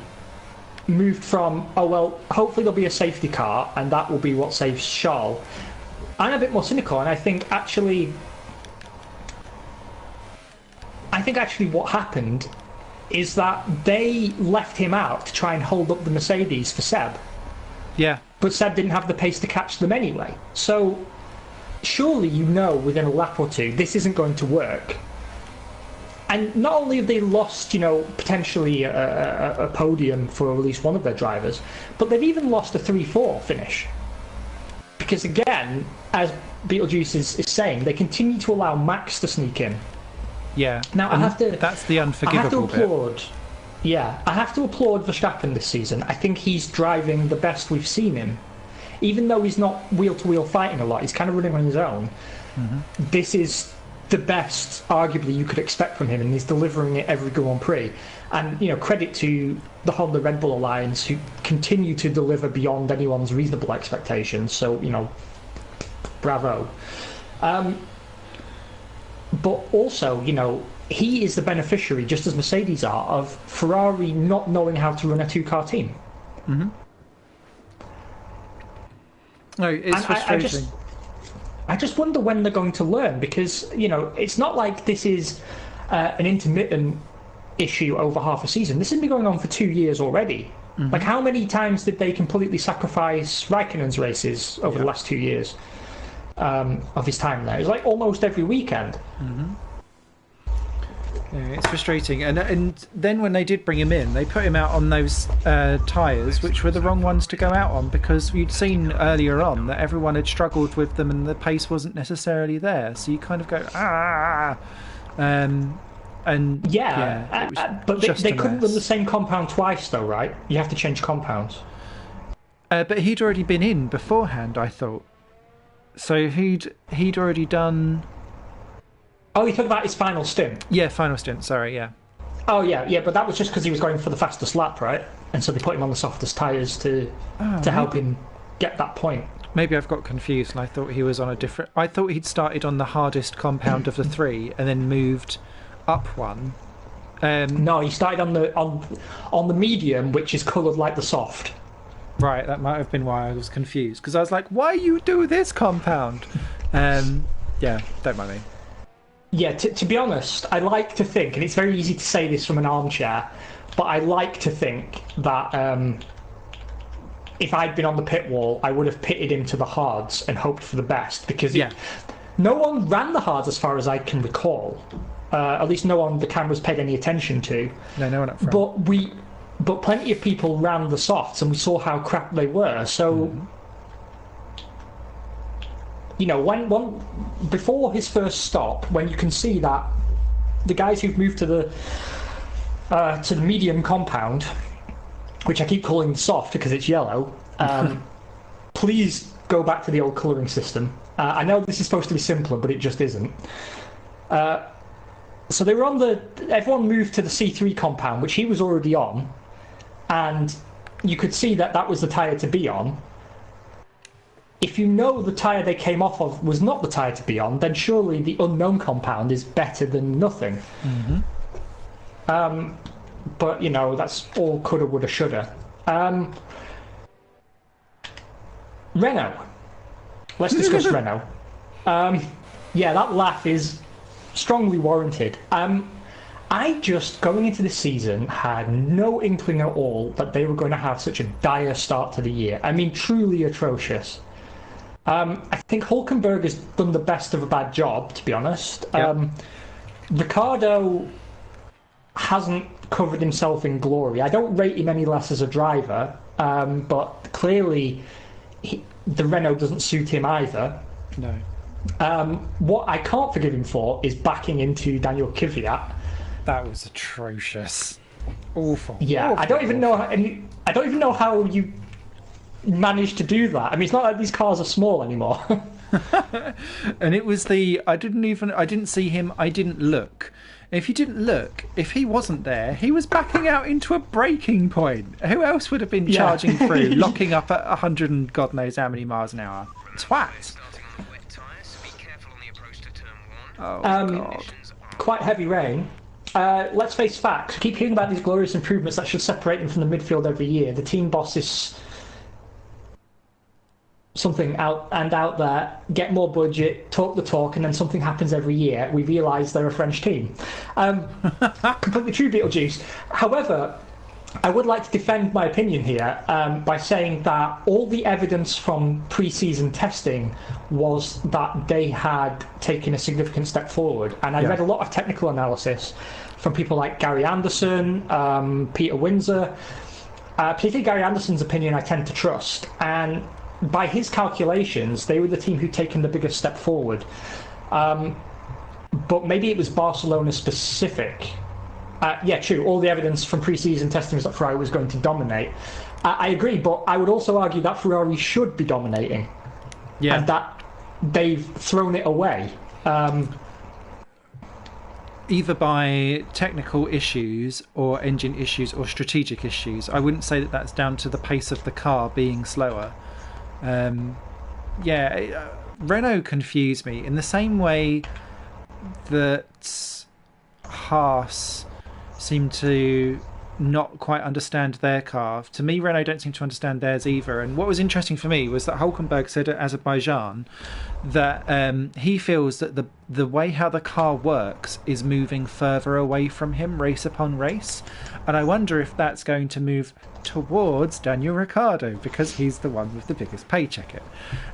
moved from, oh well, hopefully there'll be a safety car and that will be what saves Charles. I'm a bit more cynical, and I think actually what happened is that they left him out to try and hold up the Mercedes for Seb. Yeah. But Seb didn't have the pace to catch them anyway. So surely within a lap or two this isn't going to work. And not only have they lost, potentially a podium for at least one of their drivers, but they've even lost a 3-4 finish. Because again, as Beetlejuice is saying, they continue to allow Max to sneak in. Yeah. Now that's the unforgivable bit. Yeah, I have to applaud Verstappen this season. I think he's driving the best we've seen him. Even though he's not wheel-to-wheel fighting a lot, he's kind of running on his own. This is the best, arguably, you could expect from him, and he's delivering it every Grand Prix. And, credit to the Honda Red Bull Alliance, who continue to deliver beyond anyone's reasonable expectations. So, bravo. But also, he is the beneficiary, just as Mercedes are, of Ferrari not knowing how to run a two-car team. No, it's frustrating. I just wonder when they're going to learn, because, it's not like this is an intermittent issue over half a season. This has been going on for 2 years already. Like, how many times did they completely sacrifice Raikkonen's races over the last 2 years of his time there? It was like almost every weekend. Yeah, it's frustrating. And then when they did bring him in, they put him out on those tyres, which were the wrong ones to go out on, because you'd seen earlier on that everyone had struggled with them and the pace wasn't necessarily there. So you kind of go, but they couldn't run the same compound twice, though, right? You have to change compounds. But he'd already been in beforehand, I thought. So he'd already done... Oh, you talking about his final stint? Yeah, final stint, sorry, yeah. Oh, yeah, but that was just because he was going for the fastest lap, right? And so they put him on the softest tyres to help him get that point. Maybe I've got confused and I thought he was on a different... I thought he'd started on the hardest compound of the three and then moved up one. No, he started on the medium, which is coloured like the soft. Right, that might have been why I was confused. Because I was like, why you do this compound? Yeah, don't mind me. Yeah, to be honest, I like to think, and it's very easy to say this from an armchair, but I like to think that if I'd been on the pit wall, I would have pitted him to the hards and hoped for the best, because no one ran the hards as far as I can recall. At least no one the cameras paid any attention to. No one up front. But plenty of people ran the softs, and we saw how crap they were. So, when before his first stop, when you can see that the guys who've moved to the medium compound, which I keep calling soft because it's yellow, please go back to the old colouring system. I know this is supposed to be simpler, but it just isn't. So they were on everyone moved to the C3 compound, which he was already on, and you could see that was the tyre to be on. If you know the tyre they came off of was not the tyre to be on, then surely the unknown compound is better than nothing. But, that's all coulda, woulda, shoulda. Renault. Let's discuss Renault. Yeah, that laugh is strongly warranted. I just, going into this season, had no inkling at all that they were going to have such a dire start to the year. I mean, truly atrocious. I think Hülkenberg has done the best of a bad job, to be honest. Yep. Ricciardo hasn't covered himself in glory. I don't rate him any less as a driver, but clearly the Renault doesn't suit him either. No. What I can't forgive him for is backing into Daniel Kvyat. That was atrocious. Awful. Yeah, awful, I don't even know how you managed to do that. I mean, it's not like these cars are small anymore. And it was I didn't see him, I didn't look. If you didn't look, if he wasn't there, he was backing out into a braking point. Who else would have been charging through, locking up at 100 and God knows how many miles an hour? Twat. Oh, God. Quite heavy rain. Let's face facts. We keep hearing about these glorious improvements that should separate them from the midfield every year. The team boss is something out there, get more budget, talk the talk, and then something happens every year. We realise they're a French team. Completely true, Beetlejuice. However, I would like to defend my opinion here by saying that all the evidence from pre-season testing was that they had taken a significant step forward. And I read a lot of technical analysis from people like Gary Anderson, Peter Windsor. Particularly Gary Anderson's opinion I tend to trust. And by his calculations, they were the team who'd taken the biggest step forward. But maybe it was Barcelona specific. Yeah, true. All the evidence from pre-season testing was that Ferrari was going to dominate. I agree, but I would also argue that Ferrari should be dominating, and that they've thrown it away. Either by technical issues or engine issues or strategic issues. I wouldn't say that that's down to the pace of the car being slower. Renault confused me in the same way that Haas seemed to not quite understand their car. To me, Renault don't seem to understand theirs either. And what was interesting for me was that Hülkenberg said at Azerbaijan that he feels that the way how the car works is moving further away from him race upon race. And I wonder if that's going to move towards Daniel Ricciardo, because he's the one with the biggest paycheck.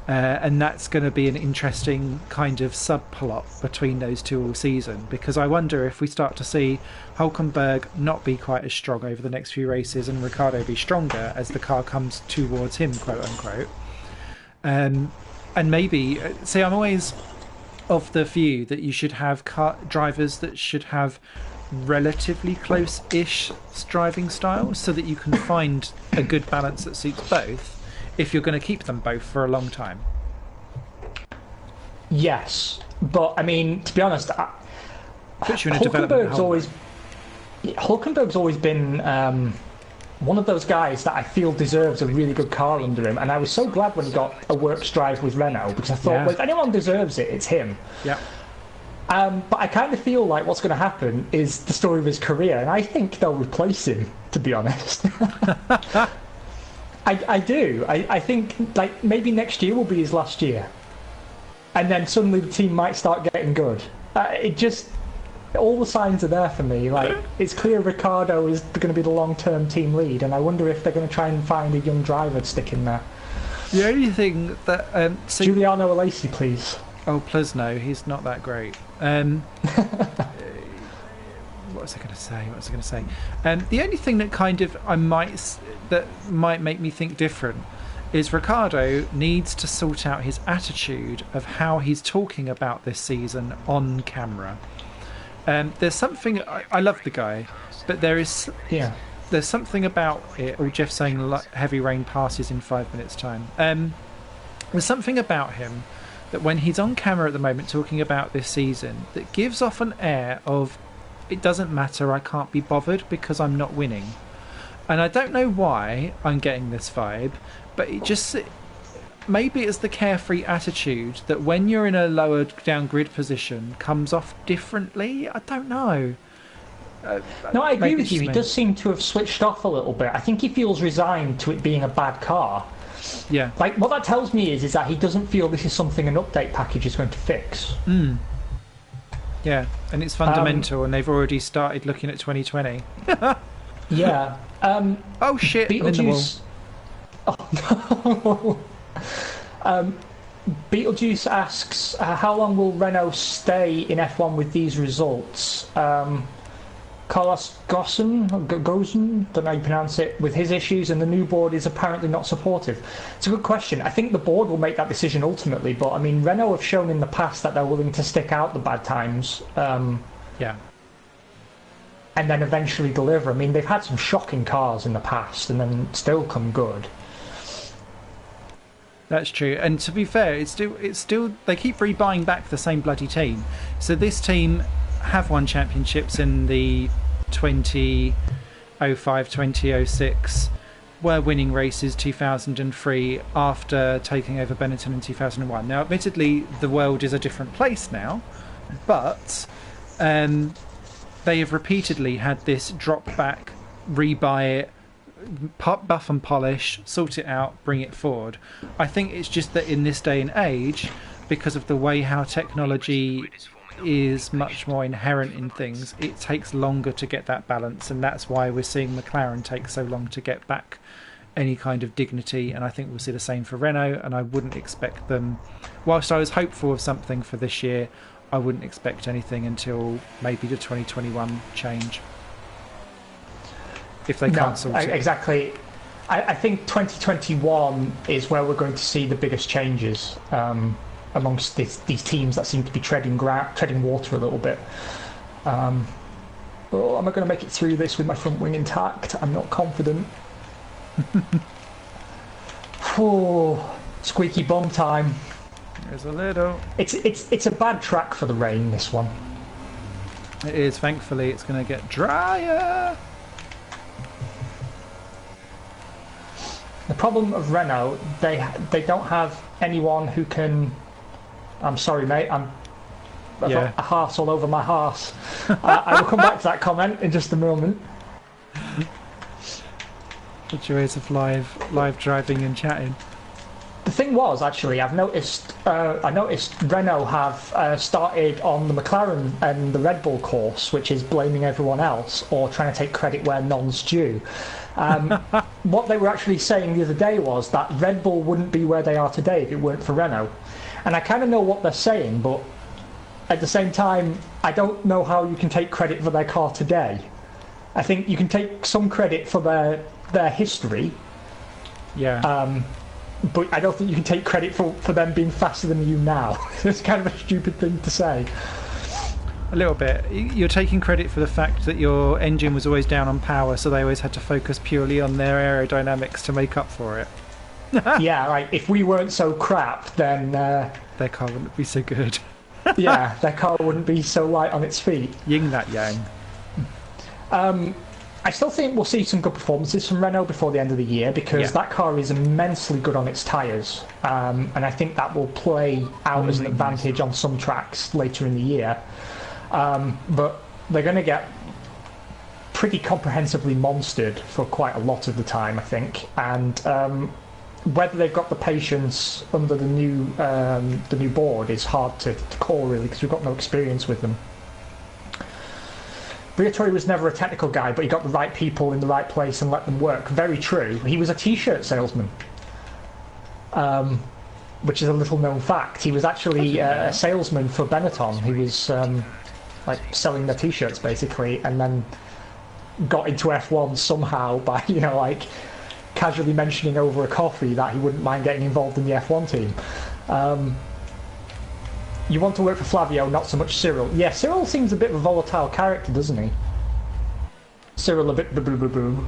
And that's going to be an interesting kind of subplot between those two all season, because I wonder if we start to see Hülkenberg not be quite as strong over the next few races and Ricciardo be stronger as the car comes towards him, quote unquote. And maybe, see, I'm always of the view that you should have drivers that should have relatively close-ish driving styles so that you can find a good balance that suits both if you're going to keep them both for a long time. Yes, but I mean, to be honest, Hülkenberg's always been one of those guys that I feel deserves a really good car under him, and I was so glad when he got a works drive with Renault, because I thought, well, if anyone deserves it, it's him. Yeah. But I kind of feel like what's going to happen is the story of his career, and I think they'll replace him, to be honest. I do. I think like maybe next year will be his last year, and then suddenly the team might start getting good. All the signs are there for me. Like, it's clear Ricciardo is going to be the long-term team lead, and I wonder if they're going to try and find a young driver to stick in there. The only thing that Giuliano Alesi, please. Oh, please no, he's not that great. What was I going to say? The only thing that kind of that might make me think different is Ricciardo needs to sort out his attitude of how he's talking about this season on camera. There's something, I love the guy, but there's something about it. Or Jeff saying heavy rain passes in 5 minutes time. There's something about him that when he's on camera at the moment talking about this season that gives off an air of, it doesn't matter, I can't be bothered because I'm not winning. And I don't know why I'm getting this vibe, but it just, maybe it's the carefree attitude that when you're in a lower down grid position comes off differently. I don't know. No, I agree with you. He does seem to have switched off a little bit. I think he feels resigned to it being a bad car. Yeah. Like, what that tells me is that he doesn't feel this is something an update package is going to fix. Yeah, and it's fundamental, and they've already started looking at 2020. Yeah. Oh shit! Beetlejuice. Oh no. Beetlejuice asks, how long will Renault stay in F1 with these results? Carlos Gosen, don't know how you pronounce it, with his issues, and the new board is apparently not supportive. It's a good question. I think the board will make that decision ultimately, but I mean, Renault have shown in the past that they're willing to stick out the bad times. Yeah. And then eventually deliver. I mean, they've had some shocking cars in the past and then still come good. That's true, and to be fair, it's still they keep rebuying back the same bloody team. So this team have won championships in the 2005, 2006, were winning races 2003 after taking over Benetton in 2001. Now, admittedly, the world is a different place now, but they have repeatedly had this drop back, rebuy it, buff and polish, sort it out, bring it forward. I think it's just that in this day and age, because of the way how technology is much more inherent in things, it takes longer to get that balance, and that's why we're seeing McLaren take so long to get back any kind of dignity, and I think we'll see the same for Renault, and I wouldn't expect them, whilst I was hopeful of something for this year, I wouldn't expect anything until maybe the 2021 change. If they can't sort it. Exactly. I think 2021 is where we're going to see the biggest changes amongst these teams that seem to be treading water a little bit. Oh, am I going to make it through this with my front wing intact? I'm not confident. Oh, squeaky bum time. There's a little. It's a bad track for the rain, this one. It is. Thankfully, it's going to get drier. The problem of Renault, they don't have anyone who can. I'm sorry, mate. I've got a hearse all over my hearse. I will come back to that comment in just a moment. The joys of live driving and chatting. The thing was, actually, I noticed Renault have started on the McLaren and the Red Bull course, which is blaming everyone else or trying to take credit where none's due. What they were actually saying the other day was that Red Bull wouldn't be where they are today if it weren't for Renault. And I kind of know what they're saying, but at the same time, I don't know how you can take credit for their car today. I think you can take some credit for their history. Yeah. But I don't think you can take credit for them being faster than you now. It's kind of a stupid thing to say. A little bit. You're taking credit for the fact that your engine was always down on power, so they always had to focus purely on their aerodynamics to make up for it. Yeah, like if we weren't so crap, then their car wouldn't be so good. Yeah, their car wouldn't be so light on its feet. Yin that yang. I still think we'll see some good performances from Renault before the end of the year because that car is immensely good on its tyres, and I think that will play out as an advantage on some tracks later in the year. But they're going to get pretty comprehensively monstered for quite a lot of the time, I think, and whether they've got the patience under the new board is hard to call, really, because we've got no experience with them. Briatore was never a technical guy, but he got the right people in the right place and let them work. Very true. He was a T-shirt salesman, which is a little-known fact. He was actually a salesman for Benetton. He was like selling their T-shirts, basically, and then got into F1 somehow by, like, casually mentioning over a coffee that he wouldn't mind getting involved in the F1 team. You want to work for Flavio, not so much Cyril. Yeah, Cyril seems a bit of a volatile character, doesn't he? Cyril a bit boo.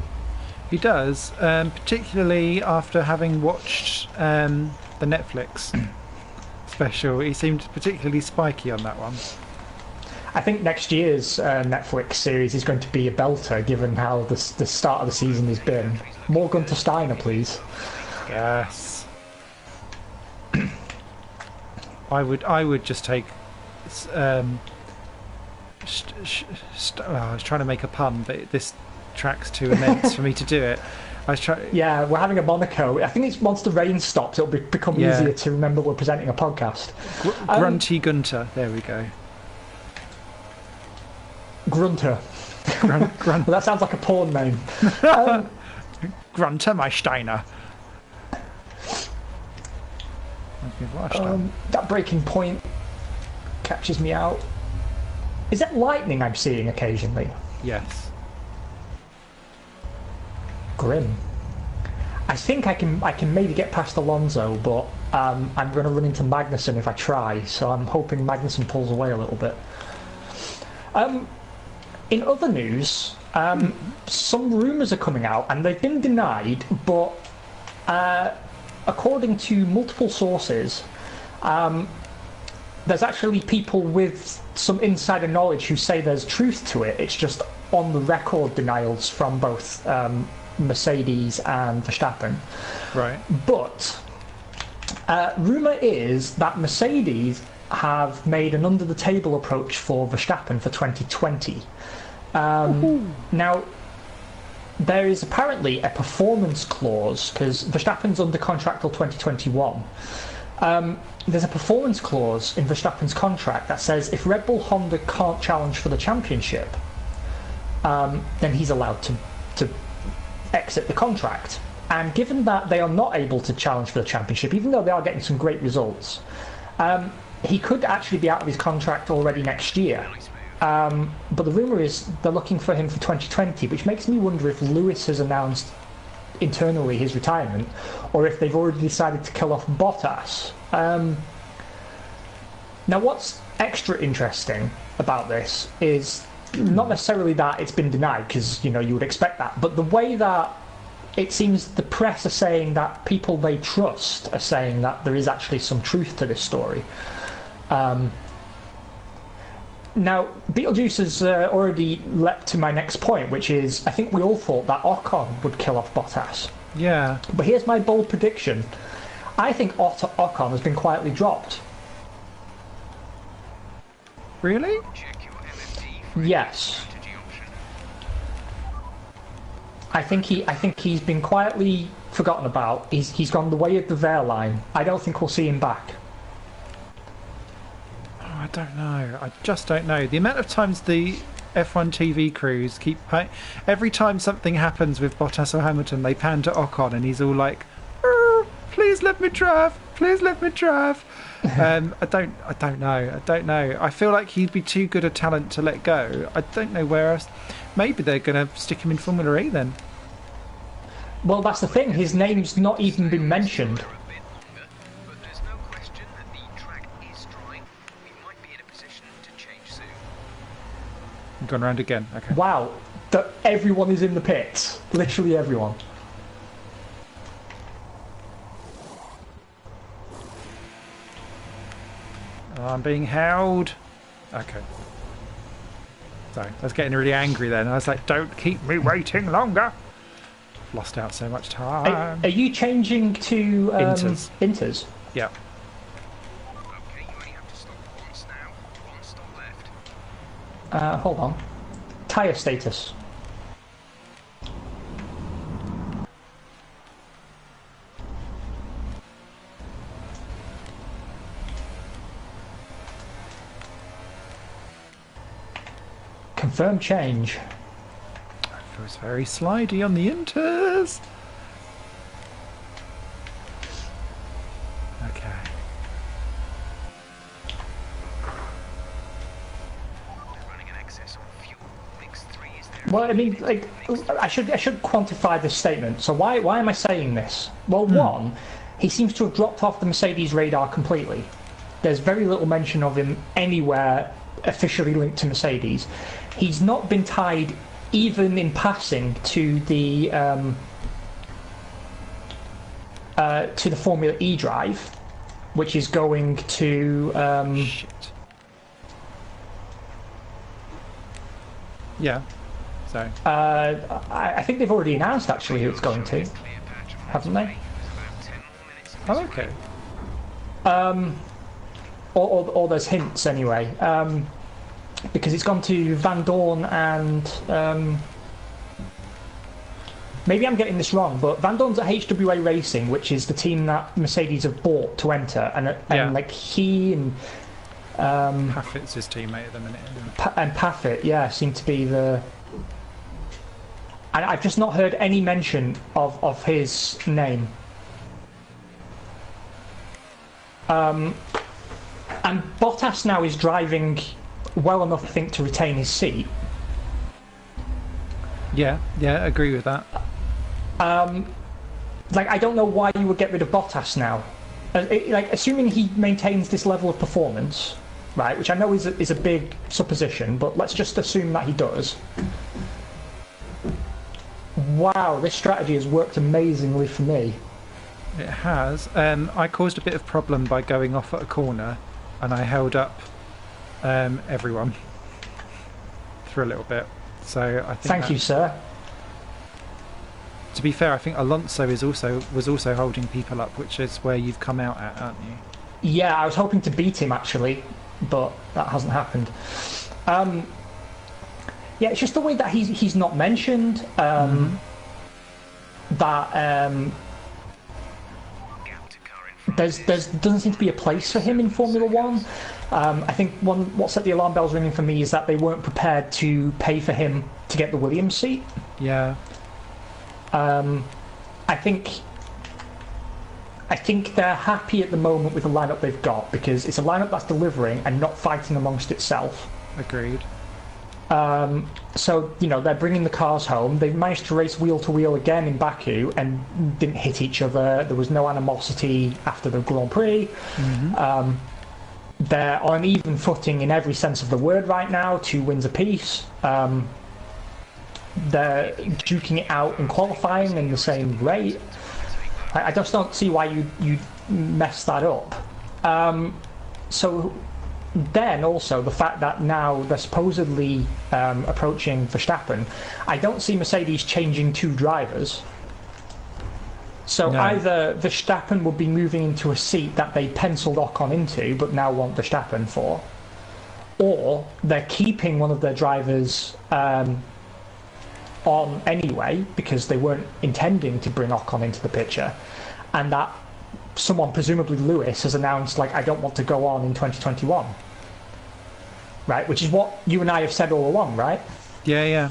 He does, particularly after having watched the Netflix special. He seemed particularly spiky on that one. I think next year's Netflix series is going to be a belter, given how the start of the season has been. More Gunter Steiner, please. Yes. I would just take. I was trying to make a pun, but this track's too immense for me to do it. I was trying. Yeah, we're having a Monaco. I think it's once the rain stops, it'll become easier to remember we're presenting a podcast. Grunty Gunter. There we go. Grunter. Grunt. Well, that sounds like a porn name. Grunter, my Steiner. That breaking point catches me out. Is that lightning I'm seeing occasionally? Yes. Grim. I think I can maybe get past Alonso, but I'm going to run into Magnussen if I try, so I'm hoping Magnussen pulls away a little bit. In other news, some rumours are coming out, and they've been denied, but according to multiple sources, there's actually people with some insider knowledge who say there's truth to it. It's just on the record denials from both Mercedes and Verstappen. Right. But rumour is that Mercedes have made an under-the-table approach for Verstappen for 2020. Now, there is apparently a performance clause, because Verstappen's under contract till 2021. There's a performance clause in Verstappen's contract that says if Red Bull Honda can't challenge for the championship, then he's allowed to exit the contract. And given that they are not able to challenge for the championship, even though they are getting some great results, he could actually be out of his contract already next year. But the rumour is they're looking for him for 2020, which makes me wonder if Lewis has announced internally his retirement, or if they've already decided to kill off Bottas. Now, what's extra interesting about this is not necessarily that it's been denied, because you would expect that, but the way that it seems the press are saying that people they trust are saying that there is actually some truth to this story. Now, Beetlejuice has already leapt to my next point, which is I think we all thought that Ocon would kill off Bottas. Yeah. But here's my bold prediction. I think Ocon has been quietly dropped. Really? Yes. I think he's been quietly forgotten about. He's gone the way of the Vare line. I don't think we'll see him back. I don't know. I just don't know. The amount of times the F1 TV crews keep every time something happens with Bottas or Hamilton, they pan to Ocon and he's all like, "Please let me drive. Please let me drive." I don't know. I feel like he'd be too good a talent to let go. I don't know where else. Maybe they're going to stick him in Formula E then. Well, that's the thing. His name's not even been mentioned. Gone round again. Okay. Wow, that everyone is in the pits. Literally everyone. I'm being held. Okay. Sorry, I was getting really angry then. I was like, "Don't keep me waiting longer." Lost out so much time. Are you changing to Inters? Yeah. Okay, you only have to stop once now. One stop left. Hold on. Tyre status. Confirm change. It was very slidey on the Inters. Okay. Running an excess on fuel. Mix 3 is there. Well, I mean, like, I should quantify this statement. So why am I saying this? Well, one, he seems to have dropped off the Mercedes radar completely. There's very little mention of him anywhere officially linked to Mercedes. He's not been tied even in passing to the Formula E drive, which is going to Shit. Yeah. So. I think they've already announced actually who it's going to, haven't they? Oh, okay. Or there's hints anyway, because it's gone to Van Dorn and maybe I'm getting this wrong, but Van Dorn's at HWA Racing, which is the team that Mercedes have bought to enter, and like he and Paffett's his teammate at the minute. and Paffett, yeah, seem to be the. And I've just not heard any mention of his name. And Bottas now is driving well enough, I think, to retain his seat. Yeah, agree with that. Like, I don't know why you would get rid of Bottas now. Like, assuming he maintains this level of performance, right, which I know is a big supposition, but let's just assume that he does. Wow, this strategy has worked amazingly for me. It has. I caused a bit of problem by going off at a corner, and I held up everyone for a little bit. So I think. Thank you, sir. To be fair, I think Alonso was also holding people up, which is where you've come out at, aren't you? Yeah, I was hoping to beat him actually, but that hasn't happened. Yeah, it's just the way that he's not mentioned. That there doesn't seem to be a place for him in Formula One. I think what set the alarm bells ringing for me is that they weren't prepared to pay for him to get the Williams seat. Yeah. I think they're happy at the moment with the lineup they've got, because it's a lineup that's delivering and not fighting amongst itself. Agreed. So, they're bringing the cars home. They've managed to race wheel to wheel again in Baku and didn't hit each other. There was no animosity after the Grand Prix. they're on even footing in every sense of the word right now, 2 wins apiece. They're duking it out in qualifying in the same rate. I just don't see why you mess that up. So then also the fact that now they're supposedly approaching Verstappen, I don't see Mercedes changing 2 drivers. So No. either Verstappen would be moving into a seat that they penciled Ocon into but now want Verstappen for, or they're keeping one of their drivers on anyway because they weren't intending to bring Ocon into the picture, and that someone, presumably Lewis, has announced, like, I don't want to go on in 2021. Right? Which is what you and I have said all along, right? Yeah.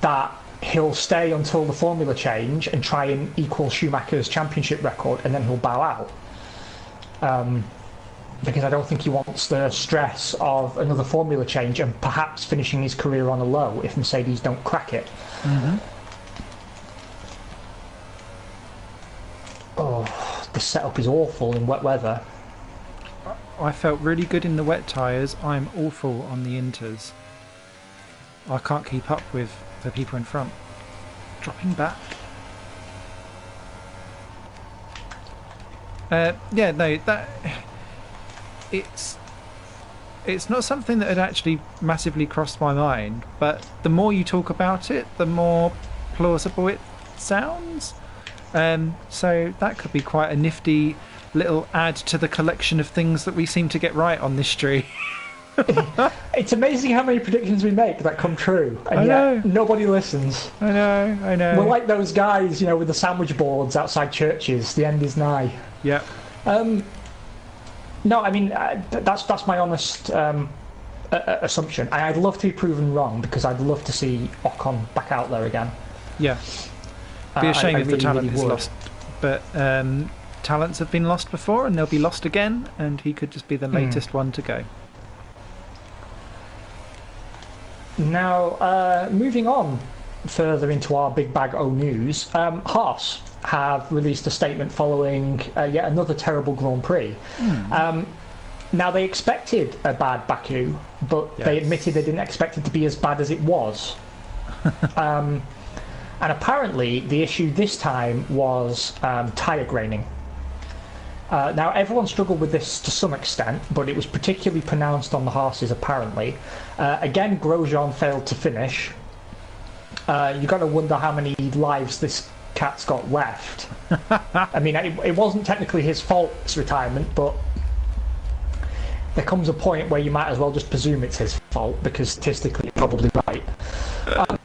That he'll stay until the formula change and try and equal Schumacher's championship record, and then he'll bow out. Because I don't think he wants the stress of another formula change and perhaps finishing his career on a low if Mercedes don't crack it. Mm-hmm. Oh, the setup is awful in wet weather. I felt really good in the wet tyres. I'm awful on the inters. I can't keep up with the people in front. Dropping back. It's not something that had actually massively crossed my mind, but the more you talk about it, the more plausible it sounds. So that could be quite a nifty little add to the collection of things that we seem to get right on this stream. It's amazing how many predictions we make that come true, and yet nobody listens. I know. We're like those guys, with the sandwich boards outside churches. The end is nigh. Yep. No, I mean that's my honest assumption. I'd love to be proven wrong because I'd love to see Ocon back out there again. Yeah. Be a shame if the really, talent really is would. lost, but talents have been lost before, and they'll be lost again, and he could just be the latest one to go. Now, moving on further into our big bag O news, Haas have released a statement following yet another terrible Grand Prix. Now, they expected a bad Baku, but they admitted they didn't expect it to be as bad as it was. And apparently, the issue this time was tyre graining. Now, everyone struggled with this to some extent, but it was particularly pronounced on the Haas's, apparently. Again, Grosjean failed to finish. You've got to wonder how many lives this cat's got left. I mean, it wasn't technically his fault, this retirement, but there comes a point where you might as well just presume it's his fault, because statistically you're probably right. But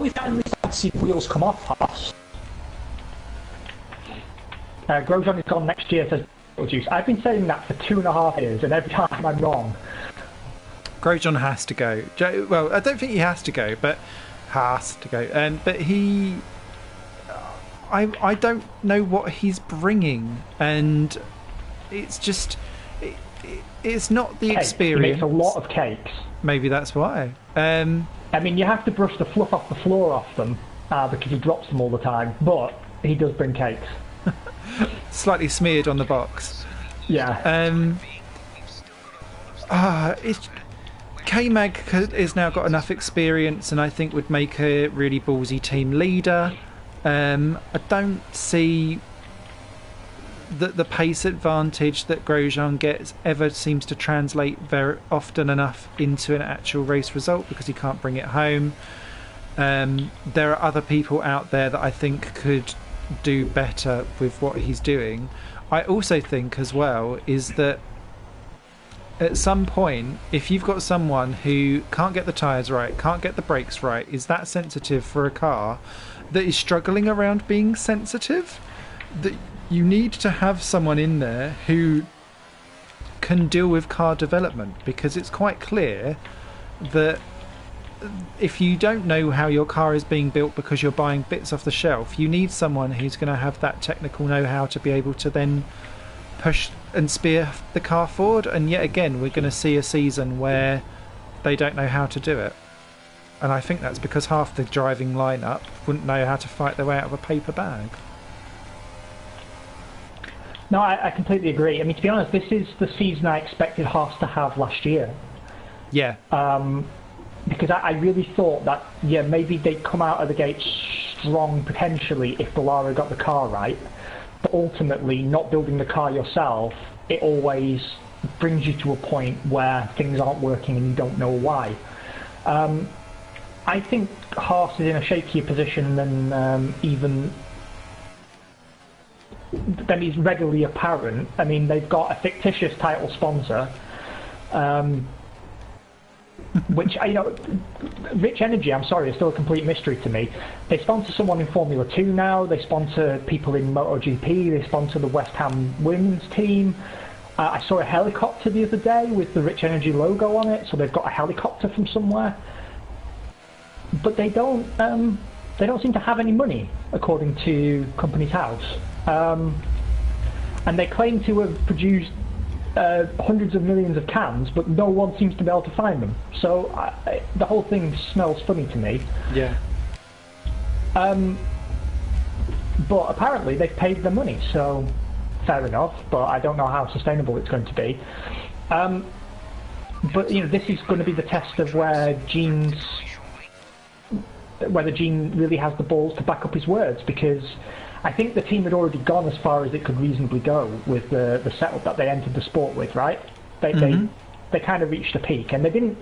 we've finally started to see wheels come off Haas. Grosjean is gone next year, says juice. I've been saying that for 2.5 years, and every time I'm wrong. Grosjean has to go. Well, I don't think he has to go, but has to go. But he, I don't know what he's bringing, and it's just, it's not the experience. He makes a lot of cakes. Maybe that's why. I mean, you have to brush the fluff off the floor off them because he drops them all the time, but he does bring cakes. Slightly smeared on the box. Yeah. It's K-Mag has now got enough experience, and I think would make a really ballsy team leader. I don't see that the pace advantage that Grosjean gets ever seems to translate very often enough into an actual race result because he can't bring it home. There are other people out there that I think could do better with what he's doing. I also think as well is that at some point, if you've got someone who can't get the tyres right, can't get the brakes right, is that sensitive for a car that is struggling around being sensitive, that you need to have someone in there who can deal with car development, because it's quite clear that if you don't know how your car is being built because you're buying bits off the shelf, you need someone who's going to have that technical know-how to be able to then push and spear the car forward. And yet again, we're going to see a season where they don't know how to do it. And I think that's because half the driving lineup wouldn't know how to fight their way out of a paper bag. No, I completely agree. I mean, to be honest, this is the season I expected Haas to have last year. Yeah. Because I really thought that, yeah, maybe they'd come out of the gate strong potentially if Dallara got the car right. But ultimately, not building the car yourself, it always brings you to a point where things aren't working and you don't know why. I think Haas is in a shakier position than than is readily apparent. I mean, they've got a fictitious title sponsor, which, Rich Energy, I'm sorry, is still a complete mystery to me. They sponsor someone in Formula 2 now, they sponsor people in MotoGP, they sponsor the West Ham women's team. I saw a helicopter the other day with the Rich Energy logo on it, so they've got a helicopter from somewhere. But they don't seem to have any money, according to Company's House. And they claim to have produced hundreds of millions of cans, but no one seems to be able to find them. So the whole thing smells funny to me. Yeah. But apparently they've paid their money, so fair enough. But I don't know how sustainable it's going to be. But this is going to be the test of whether Gene really has the balls to back up his words, because I think the team had already gone as far as it could reasonably go with the setup that they entered the sport with, right? They kind of reached a peak, and they didn't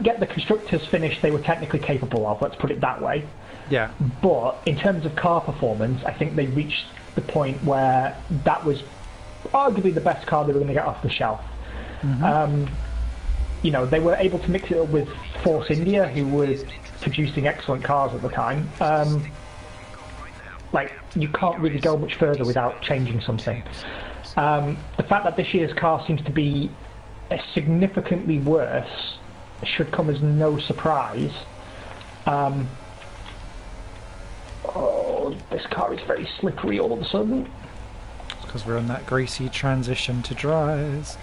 get the constructors finish they were technically capable of. Let's put it that way. Yeah. But in terms of car performance, I think they reached the point where that was arguably the best car they were going to get off the shelf. They were able to mix it up with Force India, who were producing excellent cars at the time. You can't really go much further without changing something. The fact that this year's car seems to be significantly worse should come as no surprise. This car is very slippery all of a sudden. It's because we're on that greasy transition to dries.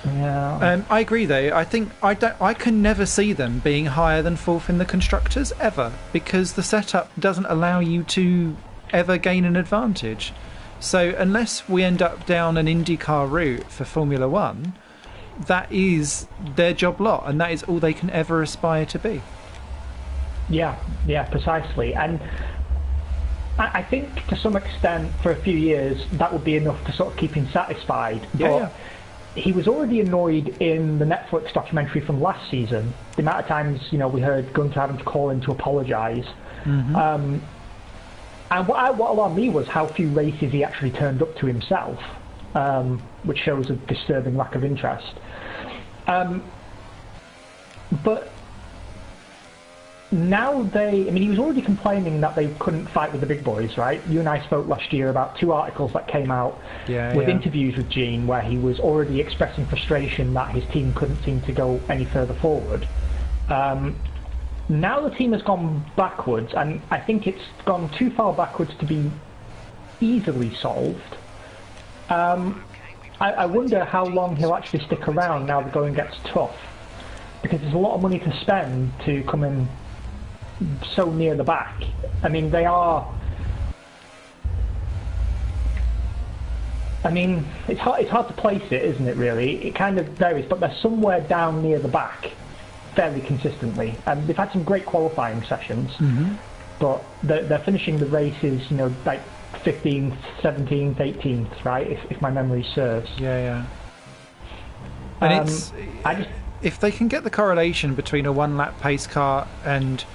Yeah. I agree though. I think I can never see them being higher than fourth in the constructors ever, because the setup doesn't allow you to ever gain an advantage. So unless we end up down an IndyCar route for Formula One, that is their job lot, and that is all they can ever aspire to be. Yeah, precisely. And I think to some extent for a few years that would be enough to sort of keep him satisfied. But he was already annoyed in the Netflix documentary from last season. The amount of times, we heard Gunter having to call in to apologise. And what alarmed me was how few races he actually turned up to himself, which shows a disturbing lack of interest. But now he was already complaining that they couldn't fight with the big boys, right? You and I spoke last year about 2 articles that came out with interviews with Gene where he was already expressing frustration that his team couldn't seem to go any further forward. Now the team has gone backwards, and I think it's gone too far backwards to be easily solved. I wonder how long he'll actually stick around now the going gets tough, because there's a lot of money to spend to come in so near the back. I mean, they are. It's hard to place it, isn't it? Really, it kind of varies, but they're somewhere down near the back, fairly consistently. And they've had some great qualifying sessions, but they're finishing the races, like 15th, 17th, 18th, right? If my memory serves. Yeah. And if they can get the correlation between a 1-lap pace car and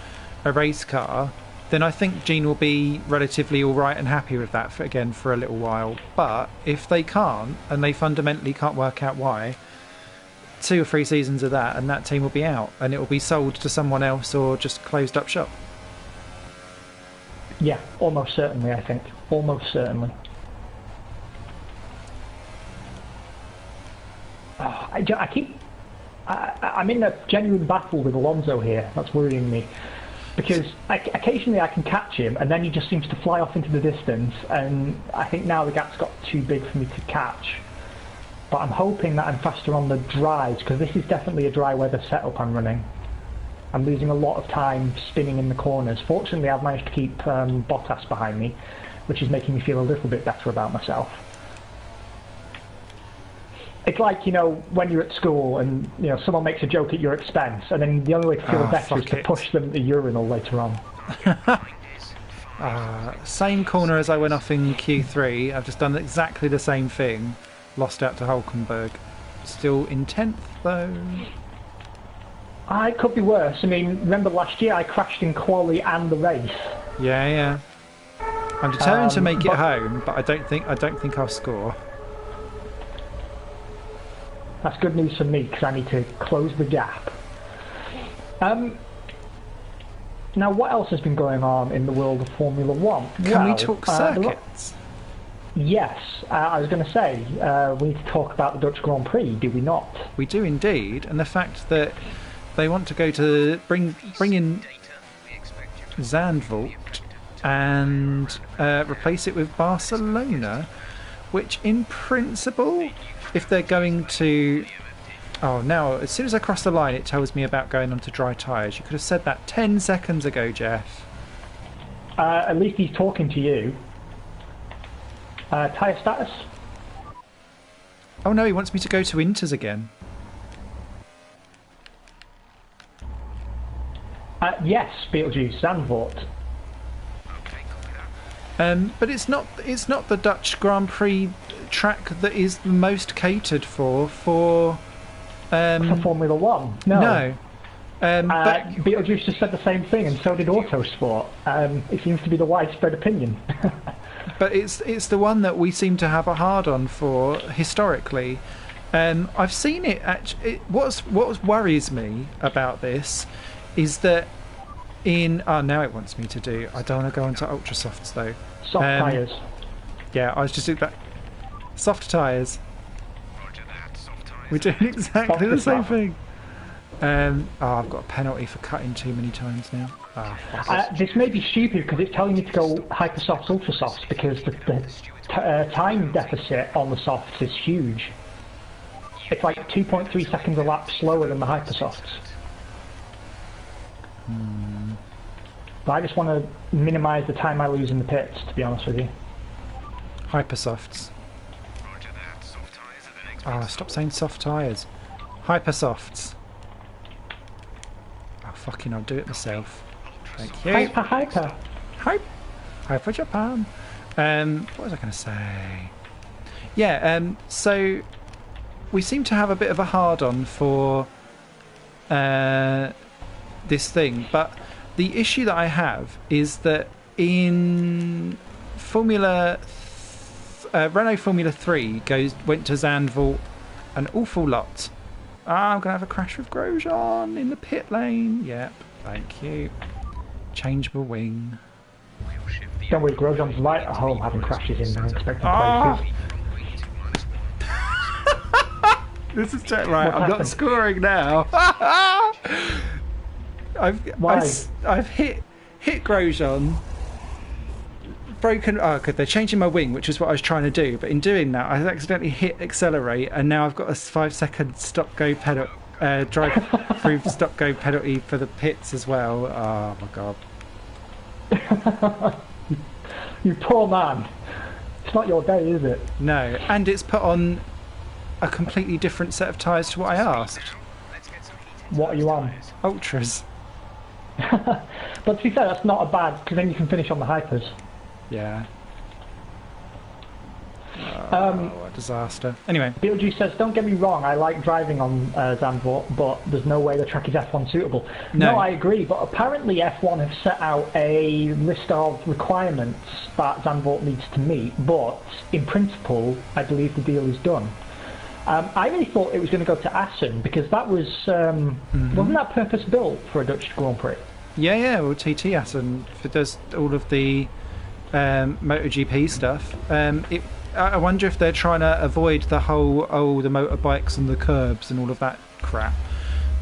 a race car, then I think Gene will be relatively alright and happy with that for a little while. But if they can't, and they fundamentally can't work out why, 2 or 3 seasons of that and that team will be out, and it will be sold to someone else or just closed up shop. Yeah, almost certainly, I think. Almost certainly. I'm in a genuine battle with Alonso here. That's worrying me. Because occasionally I can catch him, and then he just seems to fly off into the distance, and I think now the gap's got too big for me to catch. But I'm hoping that I'm faster on the dries, because this is definitely a dry weather setup I'm running. I'm losing a lot of time spinning in the corners. Fortunately, I've managed to keep Bottas behind me, which is making me feel a little bit better about myself. It's like, when you're at school and, someone makes a joke at your expense, and then the only way to feel better is to push them at the urinal later on. Same corner as I went off in Q3. I've just done exactly the same thing. Lost out to Hulkenberg. Still in 10th, though. It could be worse. I mean, remember last year I crashed in quali and the race. Yeah. I'm determined to make it home, but I don't think I'll score. That's good news for me because I need to close the gap. Now, what else has been going on in the world of Formula One? Can we talk circuits? Yes, I was going to say, we need to talk about the Dutch Grand Prix, do we not? We do indeed, and the fact that they want to go to bring in Zandvoort and replace it with Barcelona, which in principle, if they're going to... Oh, now, as soon as I cross the line, it tells me about going onto dry tyres. You could have said that 10 seconds ago, Jeff. At least he's talking to you. Tyre status? Oh no, he wants me to go to Inters again. Yes, Beetlejuice, Zandvoort. But it's not the Dutch Grand Prix track that is the most catered for Formula One. No. But Beetlejuice just said the same thing, and so did Autosport. It seems to be the widespread opinion. But it's the one that we seem to have a hard on for historically. I've seen it actually. What worries me about this is that now it wants me to do. I don't want to go into ultra softs though. Soft tyres. Yeah, I was just doing that. Soft tyres. We're doing exactly the same thing. I've got a penalty for cutting too many times now. This may be stupid because it's telling me to go hypersofts, ultra softs because the time deficit on the softs is huge. It's like 2.3 seconds a lap slower than the hypersofts. But I just want to minimise the time I lose in the pits, to be honest with you. Hypersofts. Stop saying soft tyres. Hypersofts. Oh, fucking, I'll do it myself. Thank you. Hyper Japan. What was I going to say? Yeah, so we seem to have a bit of a hard-on for this thing, but the issue that I have is that in Renault Formula 3 went to Zandvoort an awful lot. I'm going to have a crash with Grosjean in the pit lane. Yep, thank you. Changeable wing. Don't worry, Grosjean's right at home having crashes in there, expecting places. This is right. I'm not scoring now. I've hit Grosjean. Broken. Oh, good. They're changing my wing, which is what I was trying to do. But in doing that, I accidentally hit accelerate, and now I've got a 5-second stop-go penalty, drive-through stop-go penalty for the pits as well. Oh my god! You poor man. It's not your day, is it? No, and it's put on a completely different set of tyres to what I asked. What are you on? Ultras. But to be fair, that's not a bad, because then you can finish on the hypers. Yeah. A disaster. Anyway. Beetlejuice says, don't get me wrong, I like driving on Zandvoort, but there's no way the track is F1 suitable. No, I agree, but apparently F1 have set out a list of requirements that Zandvoort needs to meet, but in principle, I believe the deal is done. I really thought it was going to go to Assen, because that was, wasn't that purpose-built for a Dutch Grand Prix? Yeah, well, TT Assen does all of the MotoGP stuff. I wonder if they're trying to avoid the whole the motorbikes and the curbs and all of that crap,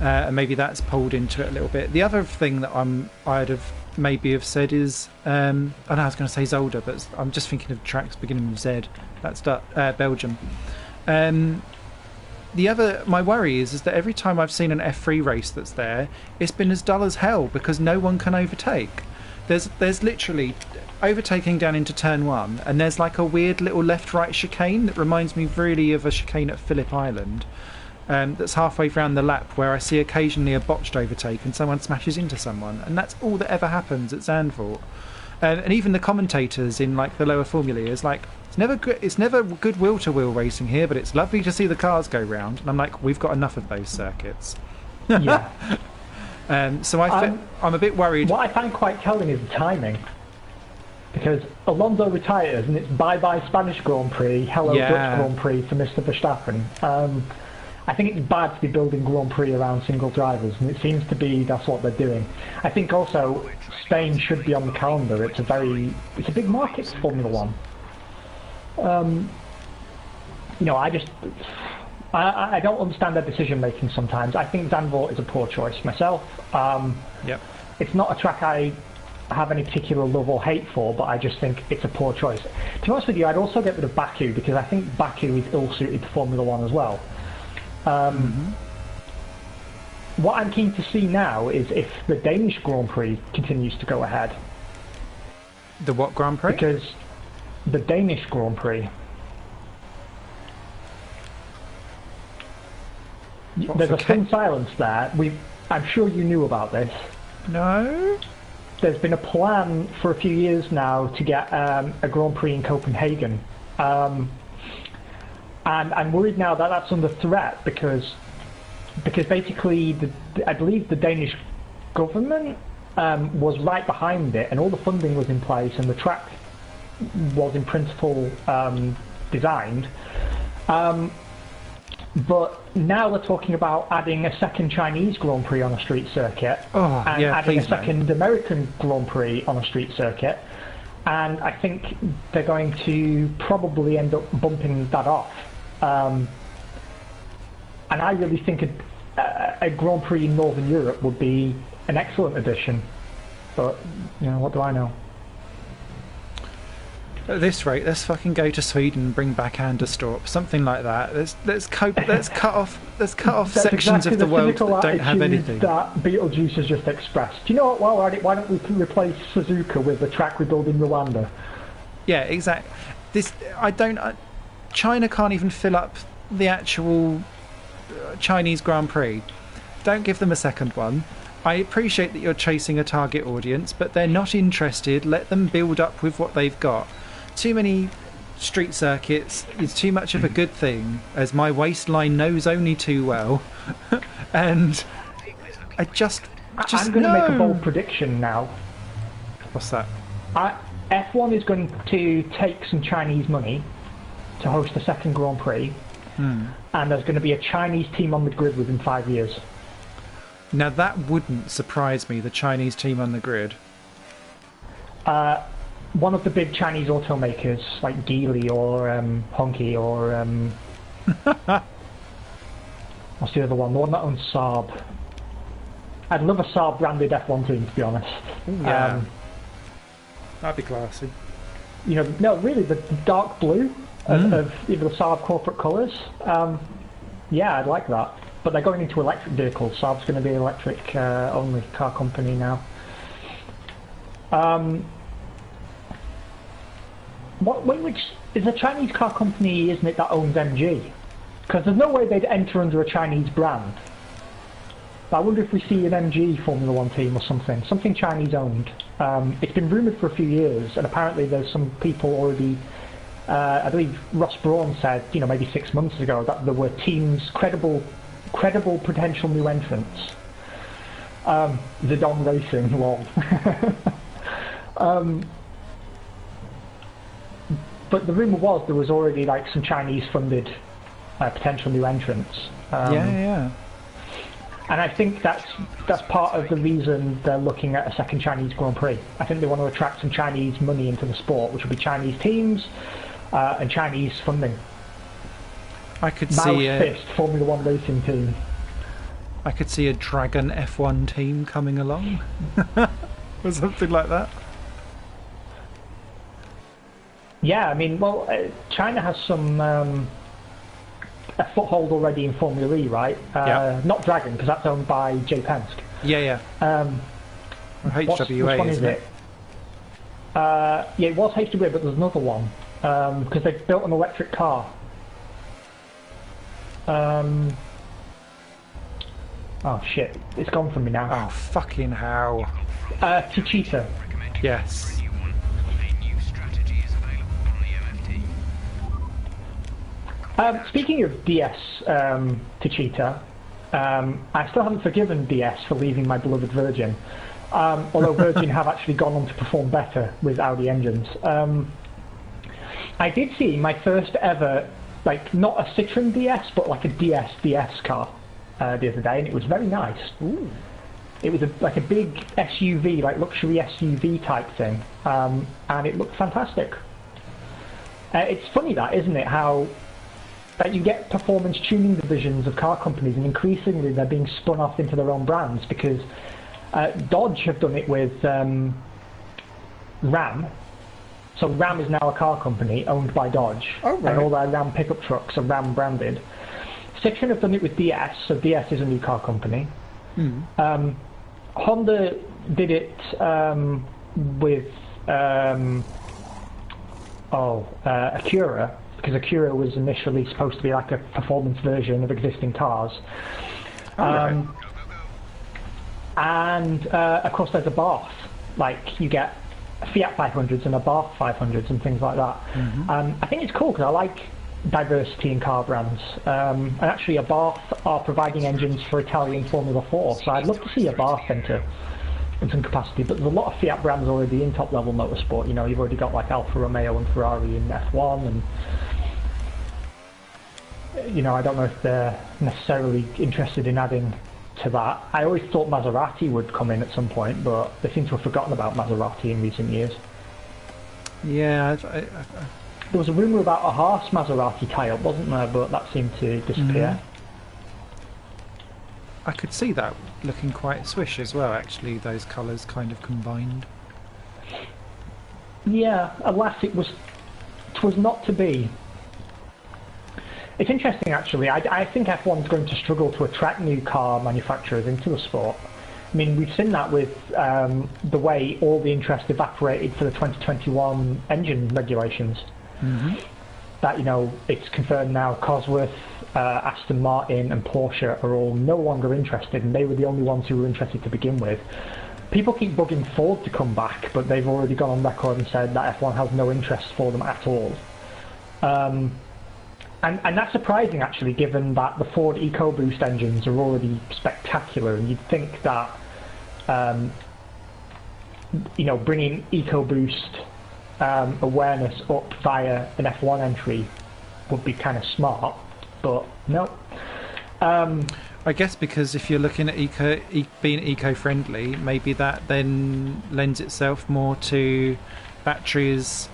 and maybe that's pulled into it a little bit. The other thing that I'd have maybe said is I know I was going to say Zolder, but I'm just thinking of tracks beginning with Z. That's Belgium. My worry is that every time I've seen an F3 race that's there, it's been as dull as hell because no one can overtake. There's literally overtaking down into turn 1, and there's like a weird little left-right chicane that reminds me really of a chicane at Phillip Island. That's halfway round the lap, where I see occasionally a botched overtake and someone smashes into someone, and that's all that ever happens at Zandvoort. And even the commentators in like the lower formulae is like, it's never good wheel-to-wheel racing here, but it's lovely to see the cars go round. And I'm like, we've got enough of those circuits. Yeah. So I'm a bit worried. What I find quite telling is the timing. Because Alonso retires and it's bye-bye Spanish Grand Prix, hello Dutch Grand Prix for Mr. Verstappen. I think it's bad to be building Grand Prix around single drivers, and it seems to be that's what they're doing. I think also Spain should be on the calendar. It's a big market for Formula One. I don't understand their decision making sometimes. I think Zandvoort is a poor choice myself. It's not a track I have any particular love or hate for, but I just think it's a poor choice. To be honest with you, I'd also get rid of Baku, because I think Baku is ill-suited to Formula One as well. What I'm keen to see now is if the Danish Grand Prix continues to go ahead. The what Grand Prix? Because the Danish Grand Prix. There's a sudden silence there. I'm sure you knew about this. No. There's been a plan for a few years now to get a Grand Prix in Copenhagen. And I'm worried now that that's under threat because basically I believe the Danish government was right behind it, and all the funding was in place, and the track was in principle designed. But now they're talking about adding a second Chinese Grand Prix on a street circuit, and adding a second American Grand Prix on a street circuit. And I think they're going to probably end up bumping that off. And I really think a Grand Prix in Northern Europe would be an excellent addition. But, what do I know? At this rate, let's fucking go to Sweden and bring back Anderstorp, something like that. Let's cut off sections of the world that don't have anything. That Beetlejuice has just expressed. Do you know what? Well, why don't we replace Suzuka with the track we build in Rwanda? Yeah, exactly. China can't even fill up the actual Chinese Grand Prix. Don't give them a second one. I appreciate that you're chasing a target audience, but they're not interested. Let them build up with what they've got. Too many street circuits is too much of a good thing, as my waistline knows only too well. And I'm going to make a bold prediction now. What's that? F1 is going to take some Chinese money to host a second Grand Prix, and there's going to be a Chinese team on the grid within 5 years. Now that wouldn't surprise me, the Chinese team on the grid. One of the big Chinese automakers, like Geely or Honky or what's the other one? The one that owns Saab. I'd love a Saab branded F1 team, to be honest. Ooh, yeah, that'd be classy. No, really, the dark blue of either the Saab corporate colours. Yeah, I'd like that. But they're going into electric vehicles. Saab's going to be an electric only car company now. Which is a Chinese car company, isn't it, that owns MG? Because there's no way they'd enter under a Chinese brand. But I wonder if we see an MG Formula One team or something Chinese owned. It's been rumoured for a few years, and apparently there's some people already. I believe Ross Brawn said, maybe 6 months ago, that there were teams, credible potential new entrants. Zidane Racing, lol. But the rumour was there was already like some Chinese-funded potential new entrants. Yeah. And I think that's part of the reason they're looking at a second Chinese Grand Prix. I think they want to attract some Chinese money into the sport, which will be Chinese teams and Chinese funding. I could see Fist Formula One racing team. I could see a Dragon F1 team coming along, or something like that. Yeah, I mean, China has some a foothold already in Formula E, right? Not Dragon, because that's owned by J. Penske. Yeah. HWA, which one is it? Yeah, it was HWA, but there's another one because they've built an electric car. Oh shit, it's gone from me now. Oh, fucking hell. Tichita. Yes. Speaking of DS Tichita, I still haven't forgiven DS for leaving my beloved Virgin. Although Virgin have actually gone on to perform better with Audi engines. I did see my first ever, like, not a Citroen DS, but like a DS car the other day, and it was very nice. Ooh. It was like a big SUV, like luxury SUV type thing, and it looked fantastic. It's funny that, isn't it, how that you get performance tuning divisions of car companies, and increasingly they're being spun off into their own brands, because Dodge have done it with Ram. So Ram is now a car company owned by Dodge, oh, right. and all their Ram pickup trucks are Ram branded. Citroen have done it with DS, so DS is a new car company. Honda did it with Acura, because Acura was initially supposed to be like a performance version of existing cars. Right. And of course there's a Bath, like you get Fiat 500s and a Bath 500s and things like that. I think it's cool because I like diversity in car brands, and actually a Bath are providing engines for Italian Formula 4, so I'd love to see a Bath enter in some capacity, but there's a lot of Fiat brands already in top level motorsport. You know, you've already got like Alfa Romeo and Ferrari in F1, and you know, I don't know if they're necessarily interested in adding to that. I always thought Maserati would come in at some point, but they seem to have forgotten about Maserati in recent years. Yeah, There was a rumour about a Haas Maserati tie-up, wasn't there? But that seemed to disappear. I could see that looking quite swish as well, actually, those colours kind of combined. Yeah, alas, it was not to be. It's interesting, actually. I think F1's going to struggle to attract new car manufacturers into the sport. I mean, we've seen that with the way all the interest evaporated for the 2021 engine regulations. That, you know, it's confirmed now Cosworth, Aston Martin and Porsche are all no longer interested, and they were the only ones who were interested to begin with. People keep bugging Ford to come back, but they've already gone on record and said that F1 has no interest for them at all. And that's surprising, actually, given that the Ford EcoBoost engines are already spectacular, and you'd think that, you know, bringing EcoBoost awareness up via an F1 entry would be kind of smart, but no. I guess because if you're looking at being eco-friendly, maybe that then lends itself more to batteries,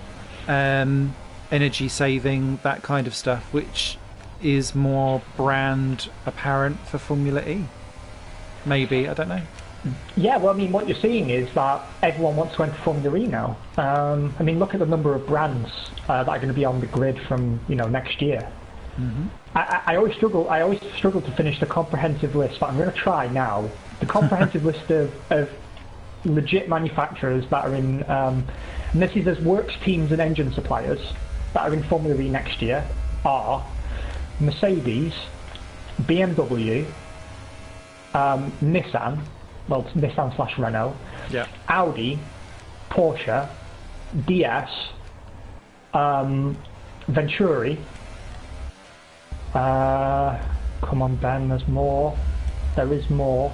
energy saving, that kind of stuff, which is more brand apparent for Formula E. Maybe, I don't know. Yeah, well, I mean, what you're seeing is that everyone wants to enter Formula E now. I mean, look at the number of brands that are going to be on the grid from, you know, next year. I always struggle to finish the comprehensive list, but I'm going to try now. The comprehensive list of legit manufacturers that are in, and this is as works teams and engine suppliers that are in Formula E next year, are Mercedes, BMW, Nissan, well, Nissan / Renault, Yeah. Audi, Porsche, DS, Venturi. Come on, Ben, there's more. There is more.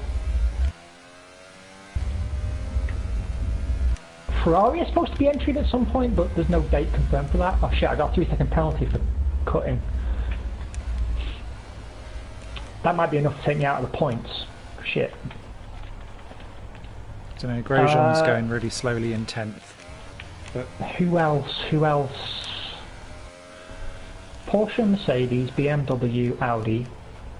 Ferrari is supposed to be entering at some point, but there's no date confirmed for that. Oh shit, I got a 3-second penalty for cutting. That might be enough to take me out of the points. Shit. I don't know, Grosjean's going really slowly in 10th. But Who else? Porsche, Mercedes, BMW, Audi,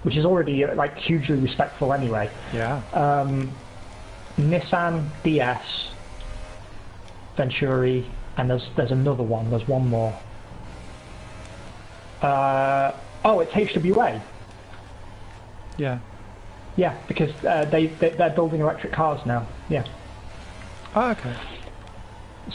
which is already like hugely respectful anyway. yeah. Nissan, DS, Venturi, and there's another one. There's one more. Oh, it's HWA. Yeah. Yeah, because they're building electric cars now. Yeah. Oh, okay.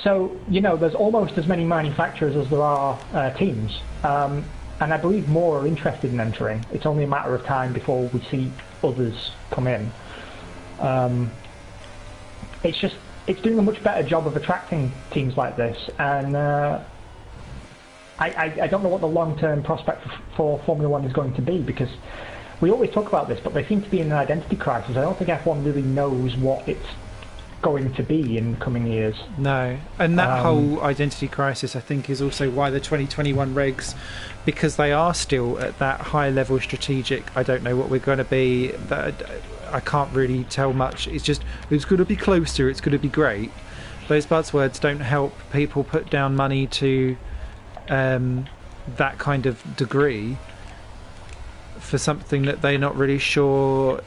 So, there's almost as many manufacturers as there are teams. And I believe more are interested in entering. It's only a matter of time before we see others come in. It's doing a much better job of attracting teams like this. And I don't know what the long-term prospect for Formula One is going to be, because we always talk about this, but they seem to be in an identity crisis. I don't think F1 really knows what it's going to be in coming years. No, and that whole identity crisis, I think, is also why the 2021 regs, because they are still at that high level strategic, I don't know what we're going to be, that I can't really tell much. It's just, it's going to be closer, it's going to be great. Those buzzwords don't help people put down money to that kind of degree for something that they're not really sure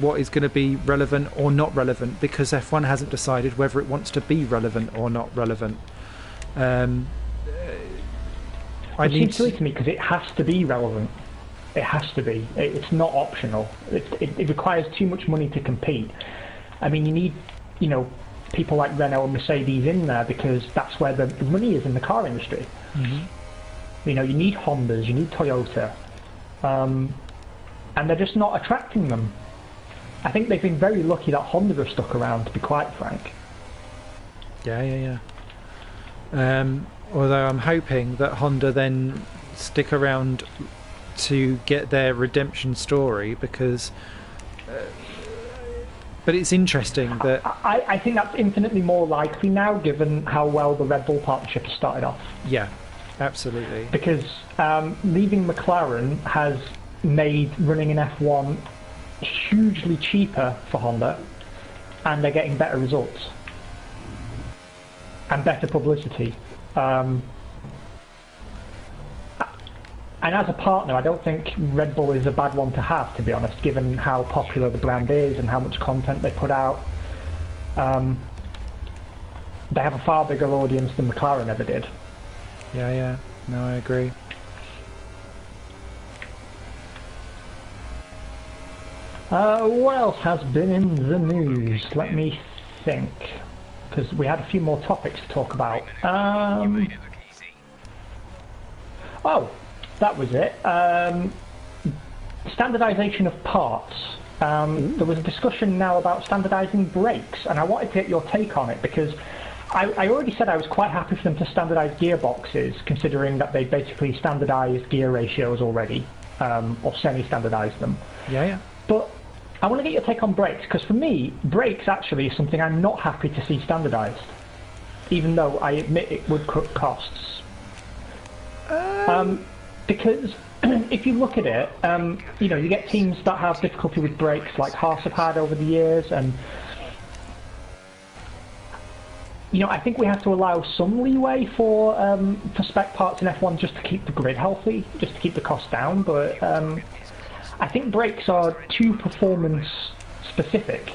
what is going to be relevant or not relevant, because F1 hasn't decided whether it wants to be relevant or not relevant. It seems silly to me, because it has to be relevant. It has to be. It's not optional. It requires too much money to compete. I mean, you need, people like Renault and Mercedes in there, because that's where the money is in the car industry. Mm-hmm. You need Hondas, you need Toyota, and they're just not attracting them. I think they've been very lucky that Honda have stuck around, to be quite frank. Yeah. Although I'm hoping that Honda then stick around to get their redemption story, because... but it's interesting that... I think that's infinitely more likely now, given how well the Red Bull partnership has started off. Yeah, absolutely. Because leaving McLaren has made running in F1 hugely cheaper for Honda, and they're getting better results and better publicity. And as a partner, I don't think Red Bull is a bad one to have, to be honest, given how popular the brand is and how much content they put out. They have a far bigger audience than McLaren ever did. Yeah. No, I agree. What else has been in the news? Let me think, because we had a few more topics to talk about. Oh, that was it. Standardization of parts. There was a discussion now about standardizing brakes, and I wanted to get your take on it, because I already said I was quite happy for them to standardize gearboxes, considering that they basically standardized gear ratios already, or semi-standardized them. Yeah. But I want to get your take on brakes, because for me, brakes actually is something I'm not happy to see standardized, even though I admit it would cut costs. Because if you look at it, you get teams that have difficulty with brakes, like Haas have had over the years, and I think we have to allow some leeway for spec parts in F1 just to keep the grid healthy, just to keep the cost down. But I think brakes are too performance specific.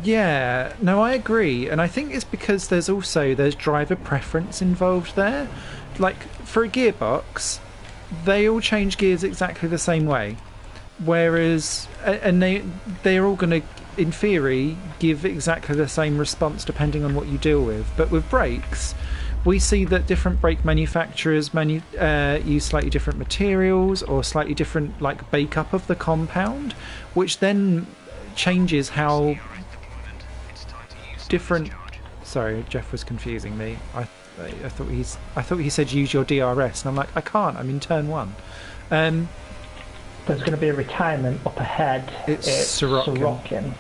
Yeah, no, I agree, and I think it's because there's driver preference involved there. Like, for a gearbox, they all change gears exactly the same way, whereas they're all going to, in theory, give exactly the same response depending on what you deal with. But with brakes, we see that different brake manufacturers use slightly different materials or slightly different makeup of the compound, which then changes how different. Sorry, Jeff was confusing me. I thought he said use your DRS, and I'm like, I can't. I'm in turn one. There's going to be a retirement up ahead. It's Sorokin.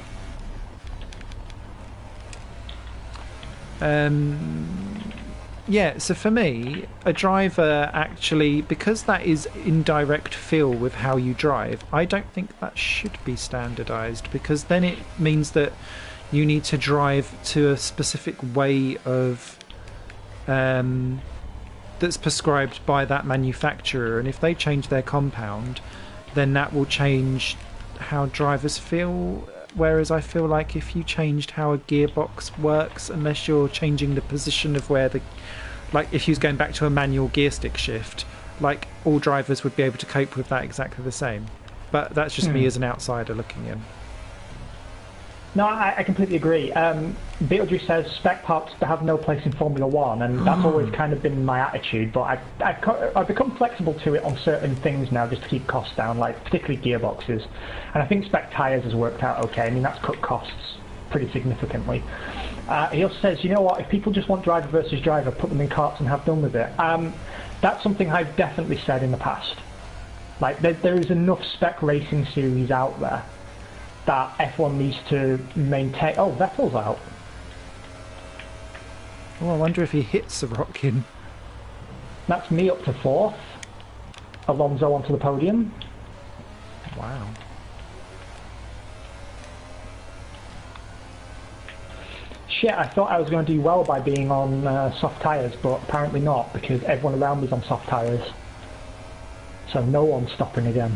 Yeah, so for me, a driver actually, because that is in direct feel with how you drive, I don't think that should be standardised, because then it means that you need to drive to a specific way of that's prescribed by that manufacturer, and if they change their compound, then that will change how drivers feel. Whereas I feel like if you changed how a gearbox works, unless you're changing the position of where if you was going back to a manual gear stick shift, all drivers would be able to cope with that exactly the same. But that's just me as an outsider looking in. No, I completely agree. Beetlejuice says spec parts have no place in Formula One, and that's always kind of been my attitude. But I've become flexible to it on certain things now, just to keep costs down, like particularly gearboxes. And I think spec tyres has worked out okay. I mean, that's cut costs pretty significantly. He also says, you know what, if people just want driver versus driver, put them in carts and have done with it. That's something I've definitely said in the past. Like, there is enough spec racing series out there that F1 needs to maintain. Oh, Vettel's out. Oh, I wonder if he hits the Rockin. That's me up to 4th. Alonso onto the podium. Wow. Shit, I thought I was going to do well by being on soft tyres, but apparently not, because everyone around me's on soft tyres. So no one's stopping again.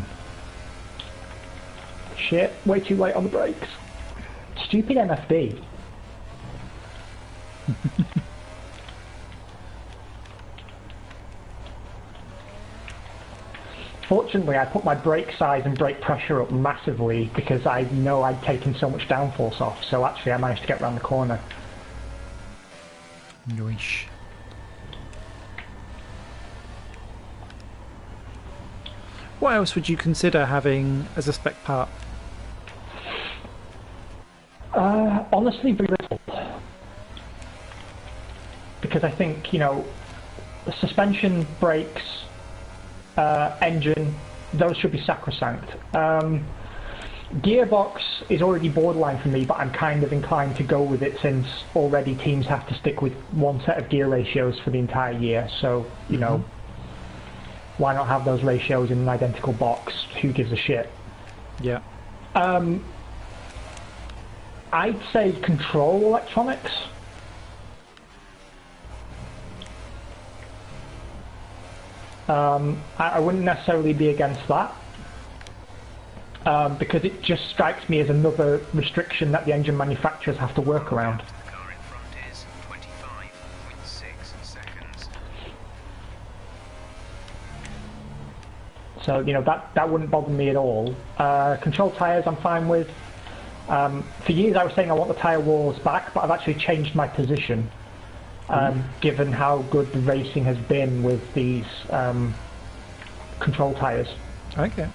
Shit, way too late on the brakes. Stupid MFB. Fortunately, I put my brake size and brake pressure up massively because I know I'd taken so much downforce off, so actually I managed to get around the corner. Nice. What else would you consider having as a spec part? Honestly, very little. Because I think, you know, the suspension, brakes, engine, those should be sacrosanct. Gearbox is already borderline for me, but I'm kind of inclined to go with it since already teams have to stick with one set of gear ratios for the entire year. So, you know, why not have those ratios in an identical box? Who gives a shit? Yeah. I'd say control electronics. I wouldn't necessarily be against that. Because it just strikes me as another restriction that the engine manufacturers have to work around. The car in front is 25.6 seconds. So, you know, that wouldn't bother me at all. Control tyres I'm fine with. For years I was saying I want the tyre walls back, but I've actually changed my position. Given how good the racing has been with these control tyres. Okay.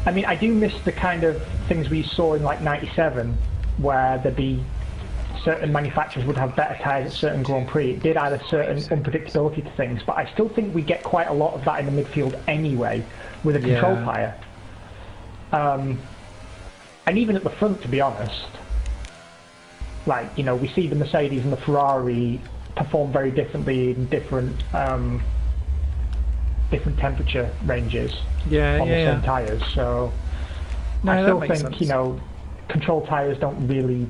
I mean, I do miss the kind of things we saw in like '97, where there'd be certain manufacturers would have better tyres at certain Grand Prix. It did add a certain unpredictability to things, but I still think we get quite a lot of that in the midfield anyway with a control tyre. And even at the front, to be honest, like, you know, we see the Mercedes and the Ferrari perform very differently in different temperature ranges on the same tyres. So no, I still that makes think sense. You know, control tyres don't really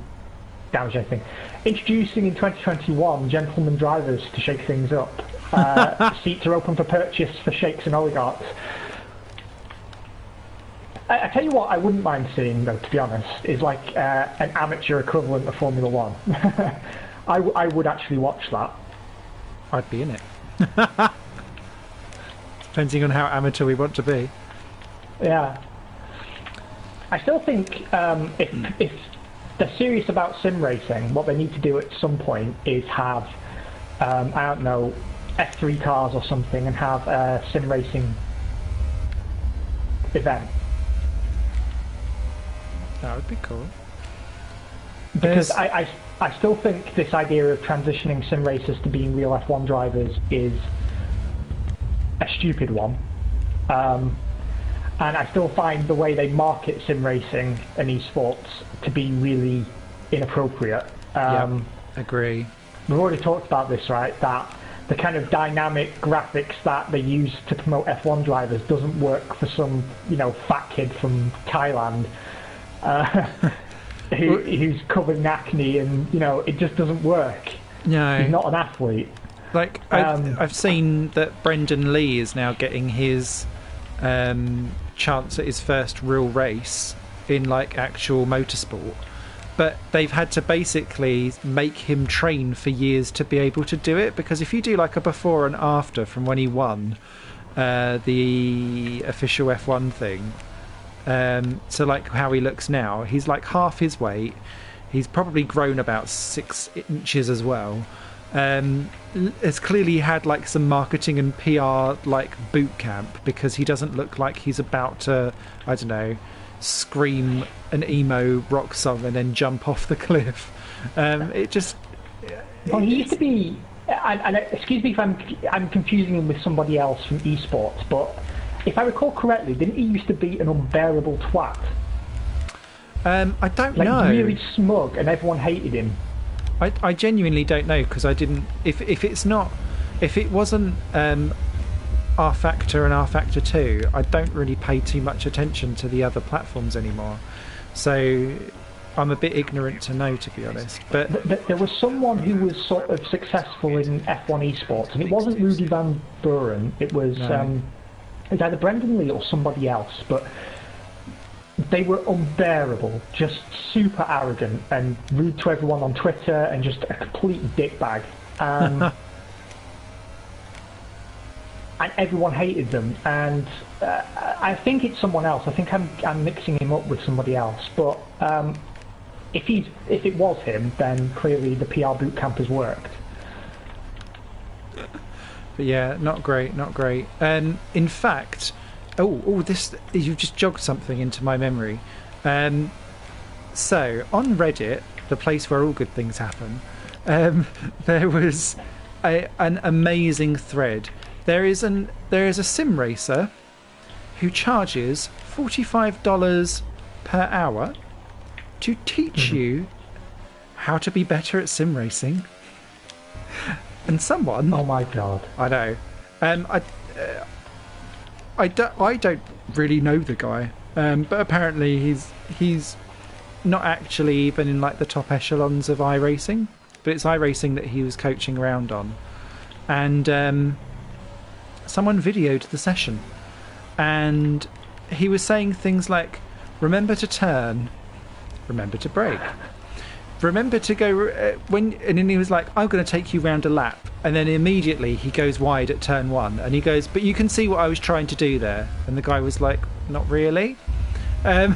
damage anything. Introducing in 2021 gentlemen drivers to shake things up. Seats are open for purchase for sheikhs and oligarchs. I tell you what I wouldn't mind seeing, though, to be honest, is like an amateur equivalent of Formula One. I would actually watch that. I'd be in it. Depending on how amateur we want to be. Yeah. I still think if they're serious about sim racing, what they need to do at some point is have, I don't know, F3 cars or something, and have a sim racing event. That would be cool. Because I still think this idea of transitioning sim racers to being real F1 drivers is a stupid one. And I still find the way they market sim racing and esports to be really inappropriate. Agree. We've already talked about this, right? That the kind of dynamic graphics that they use to promote F1 drivers doesn't work for some, you know, fat kid from Thailand who's covered in acne, and, you know, it just doesn't work. No. He's not an athlete. Like, I've seen that Brendan Lee is now getting his chance at his first real race in, like, actual motorsport. But they've had to basically make him train for years to be able to do it, because if you do, like, a before and after from when he won the official F1 thing, So like how he looks now, he's like half his weight. He's probably grown about 6 inches as well. Has clearly had like some marketing and PR like boot camp, because he doesn't look like he's about to, I don't know, scream an emo rock song and then jump off the cliff. It just. Well, he used to be. And excuse me if I'm confusing him with somebody else from esports, but if I recall correctly, didn't he used to be an unbearable twat? I don't like, know. Really smug, and everyone hated him. I genuinely don't know, because I didn't. If it wasn't R Factor and R Factor 2, I don't really pay too much attention to the other platforms anymore. So I'm a bit ignorant to know, to be honest. But there was someone who was sort of successful in F1 esports, and it wasn't Rudy Van Buren. It was it was either Brendan Lee or somebody else, but they were unbearable, just super arrogant and rude to everyone on Twitter, and just a complete dickbag. And everyone hated them. And I think it's someone else. I think I'm mixing him up with somebody else. But if it was him, then clearly the PR boot camp has worked. But yeah, not great. In fact, this you've just jogged something into my memory. So on Reddit, the place where all good things happen, there was an amazing thread. There is a sim racer who charges $45 per hour to teach you how to be better at sim racing. And someone... Oh my god. I know. I don't really know the guy, but apparently he's not actually even in like the top echelons of iRacing, but it's iRacing that he was coaching around on. And someone videoed the session, and he was saying things like, remember to turn, remember to brake, remember to go and then he was like, I'm going to take you round a lap, and then immediately he goes wide at turn 1, and he goes, but you can see what I was trying to do there. And the guy was like, not really. And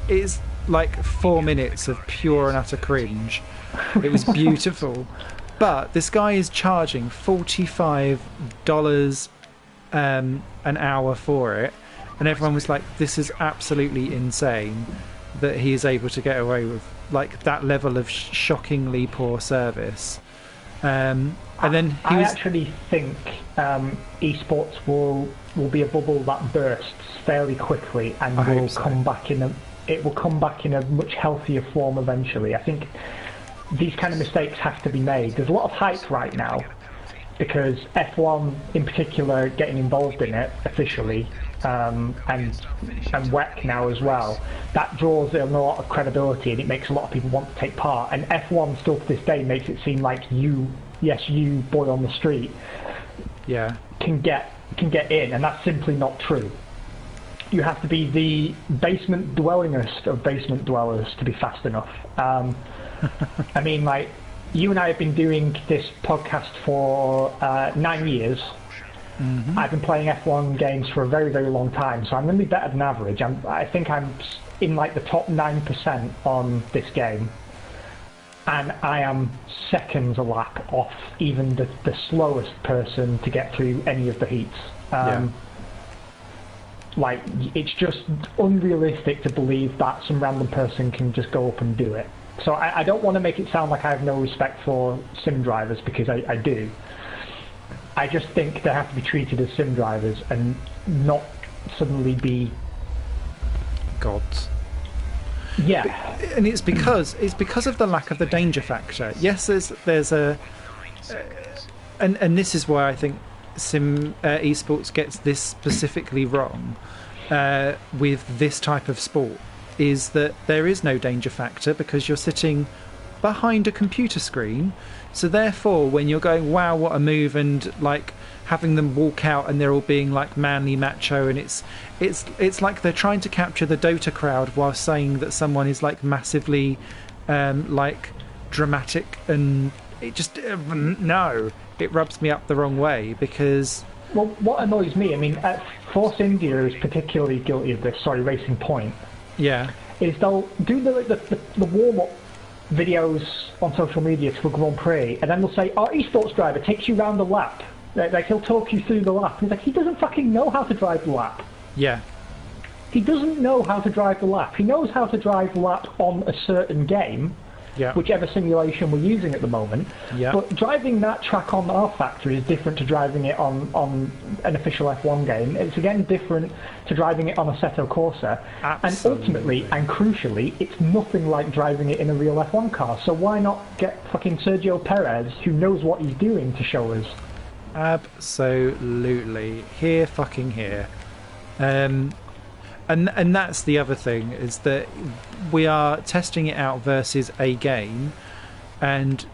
it's like 4 minutes of pure and utter cringe. It was beautiful. But this guy is charging $45 an hour for it, and everyone was like, this is absolutely insane that he is able to get away with like that level of shockingly poor service. And then I actually think esports will be a bubble that bursts fairly quickly, and will come back in a much healthier form eventually. I think these kind of mistakes have to be made. There's a lot of hype right now because F1 in particular getting involved in it officially, and WEC now as well. That draws in a lot of credibility, and it makes a lot of people want to take part. And F1 still to this day makes it seem like you boy on the street, can get in, and that's simply not true. You have to be the basement dwellingest of basement dwellers to be fast enough. I mean, like, you and I have been doing this podcast for 9 years. Mm-hmm. I've been playing F1 games for a very, very long time, so I'm going to be better than average. I think I'm in like the top 9% on this game, and I am seconds a lap off even the slowest person to get through any of the heats. Like, it's just unrealistic to believe that some random person can just go up and do it. So I don't want to make it sound like I have no respect for sim drivers, because I do. I just think they have to be treated as sim drivers and not suddenly be gods. Yeah, and it's because of the lack of the danger factor. Yes, there's a and this is why I think esports gets this specifically wrong with this type of sport, is that there is no danger factor because you're sitting behind a computer screen. So therefore, when you're going, wow, what a move, and like having them walk out and they're all being like manly macho, and it's like they're trying to capture the Dota crowd while saying that someone is like massively like dramatic, and it just no, it rubs me up the wrong way. Because well, what annoys me, I mean, Force India is particularly guilty of this. Sorry, Racing Point. Yeah. Is they'll do the warm-up videos on social media to a Grand Prix, and then they'll say, our esports driver takes you around the lap. Like, he'll talk you through the lap. And he's like, he doesn't fucking know how to drive the lap. Yeah. He doesn't know how to drive the lap. He knows how to drive the lap on a certain game, Yeah. whichever simulation we're using at the moment. Yeah. But driving that track on our factory is different to driving it on an official F1 game. It's again different to driving it on Assetto Corsa. Absolutely. And ultimately, and crucially, it's nothing like driving it in a real F1 car. So why not get fucking Sergio Perez, who knows what he's doing, to show us? Absolutely. Here, fucking here. And that's the other thing, is that we are testing it out versus a game, and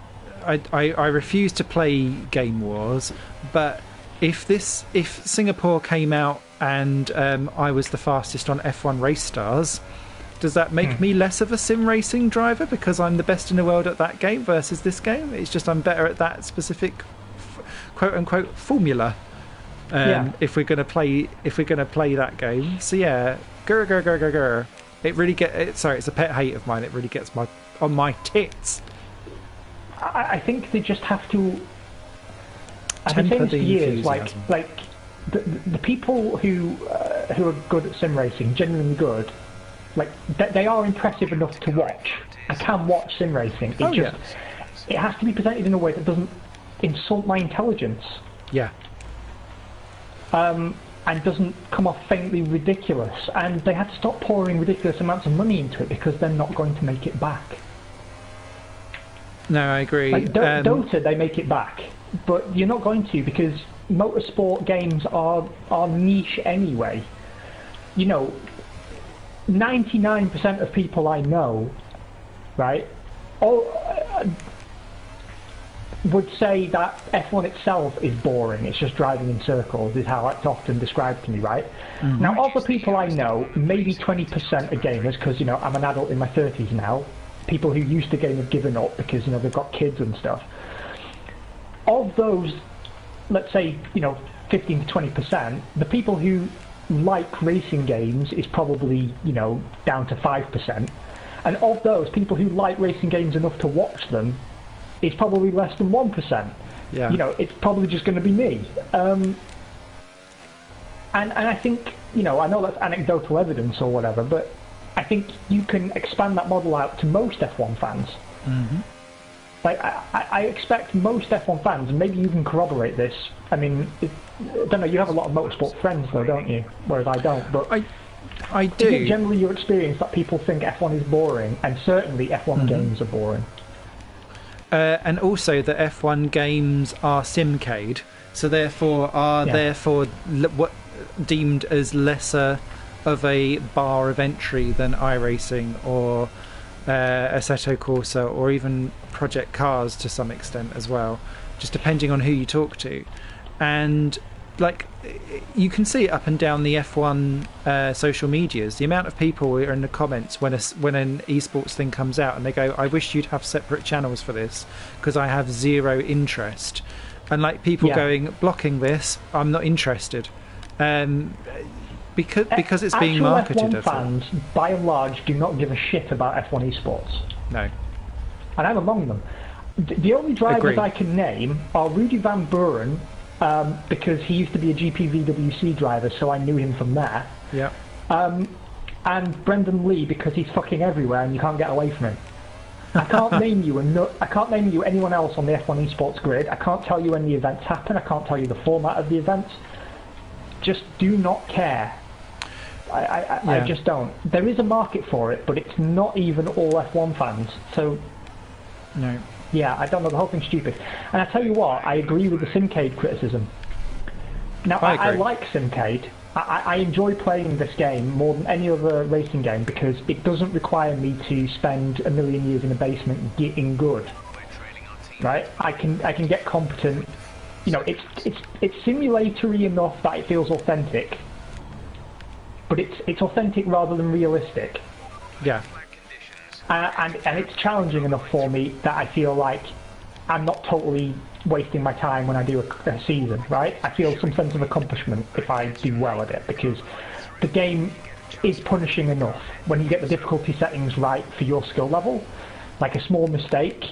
I refuse to play Game Wars, but if Singapore came out and I was the fastest on F1 Race Stars, does that make me less of a sim racing driver because I'm the best in the world at that game versus this game? It's just I'm better at that specific quote unquote formula. If we're gonna play that game, so yeah, grr. It really sorry, it's a pet hate of mine. It really gets on my tits. I think they just have to. I've been Temper saying this for the years. enthusiasm. Like the people who are good at sim racing, genuinely good, like they are impressive enough to watch. I can watch sim racing. It has to be presented in a way that doesn't insult my intelligence. Yeah. And doesn't come off faintly ridiculous. And they have to stop pouring ridiculous amounts of money into it because they're not going to make it back. No, I agree. Like Dota, they make it back, but you're not going to, because motorsport games are niche anyway. You know, 99% of people I know, right, would say that F1 itself is boring. It's just driving in circles, is how it's often described to me, right? Mm-hmm. Now, of the people I know, maybe 20% are gamers, because, you know, I'm an adult in my 30s now. People who used to game have given up because, you know, they've got kids and stuff. Of those, let's say, you know, 15 to 20%, the people who like racing games is probably, you know, down to 5%. And of those, people who like racing games enough to watch them, it's probably less than 1%. Yeah. You know, it's probably just going to be me. And I think, you know, I know that's anecdotal evidence or whatever, but I think you can expand that model out to most F1 fans. Mm-hmm. Like, I expect most F1 fans, and maybe you can corroborate this. I mean, I don't know, you have a lot of motorsport friends though, don't you? Whereas I don't, but I do. Is it generally your experience that people think F1 is boring, and certainly F1 games are boring? And also that F1 games are simcade, so therefore what deemed as lesser of a bar of entry than iRacing or Assetto Corsa or even Project Cars to some extent as well, just depending on who you talk to. And like, you can see it up and down the F1 social medias, the amount of people who are in the comments when an esports thing comes out and they go, I wish you'd have separate channels for this because I have zero interest. And like people going, blocking this, I'm not interested. Because it's being marketed. F1 fans, by and large, do not give a shit about F1 esports. No. And I'm among them. The only drivers I can name are Rudy Van Buren, because he used to be a GPVWC driver, so I knew him from there. Yeah. And Brendan Lee, because he's fucking everywhere and you can't get away from him. I can't name you anyone else on the F1 esports grid. I can't tell you when the events happen. I can't tell you the format of the events. Just do not care. I just don't. There is a market for it, but it's not even all F1 fans. So, no. Yeah, I don't know. The whole thing's stupid. And I tell you what, I agree with the Simcade criticism. Now, I like Simcade. I enjoy playing this game more than any other racing game because it doesn't require me to spend a million years in a basement getting good. Right? I can get competent. You know, it's simulatory enough that it feels authentic, but it's authentic rather than realistic. Yeah. And it's challenging enough for me that I feel like I'm not totally wasting my time when I do a season, right? I feel some sense of accomplishment if I do well at it, because the game is punishing enough when you get the difficulty settings right for your skill level. Like a small mistake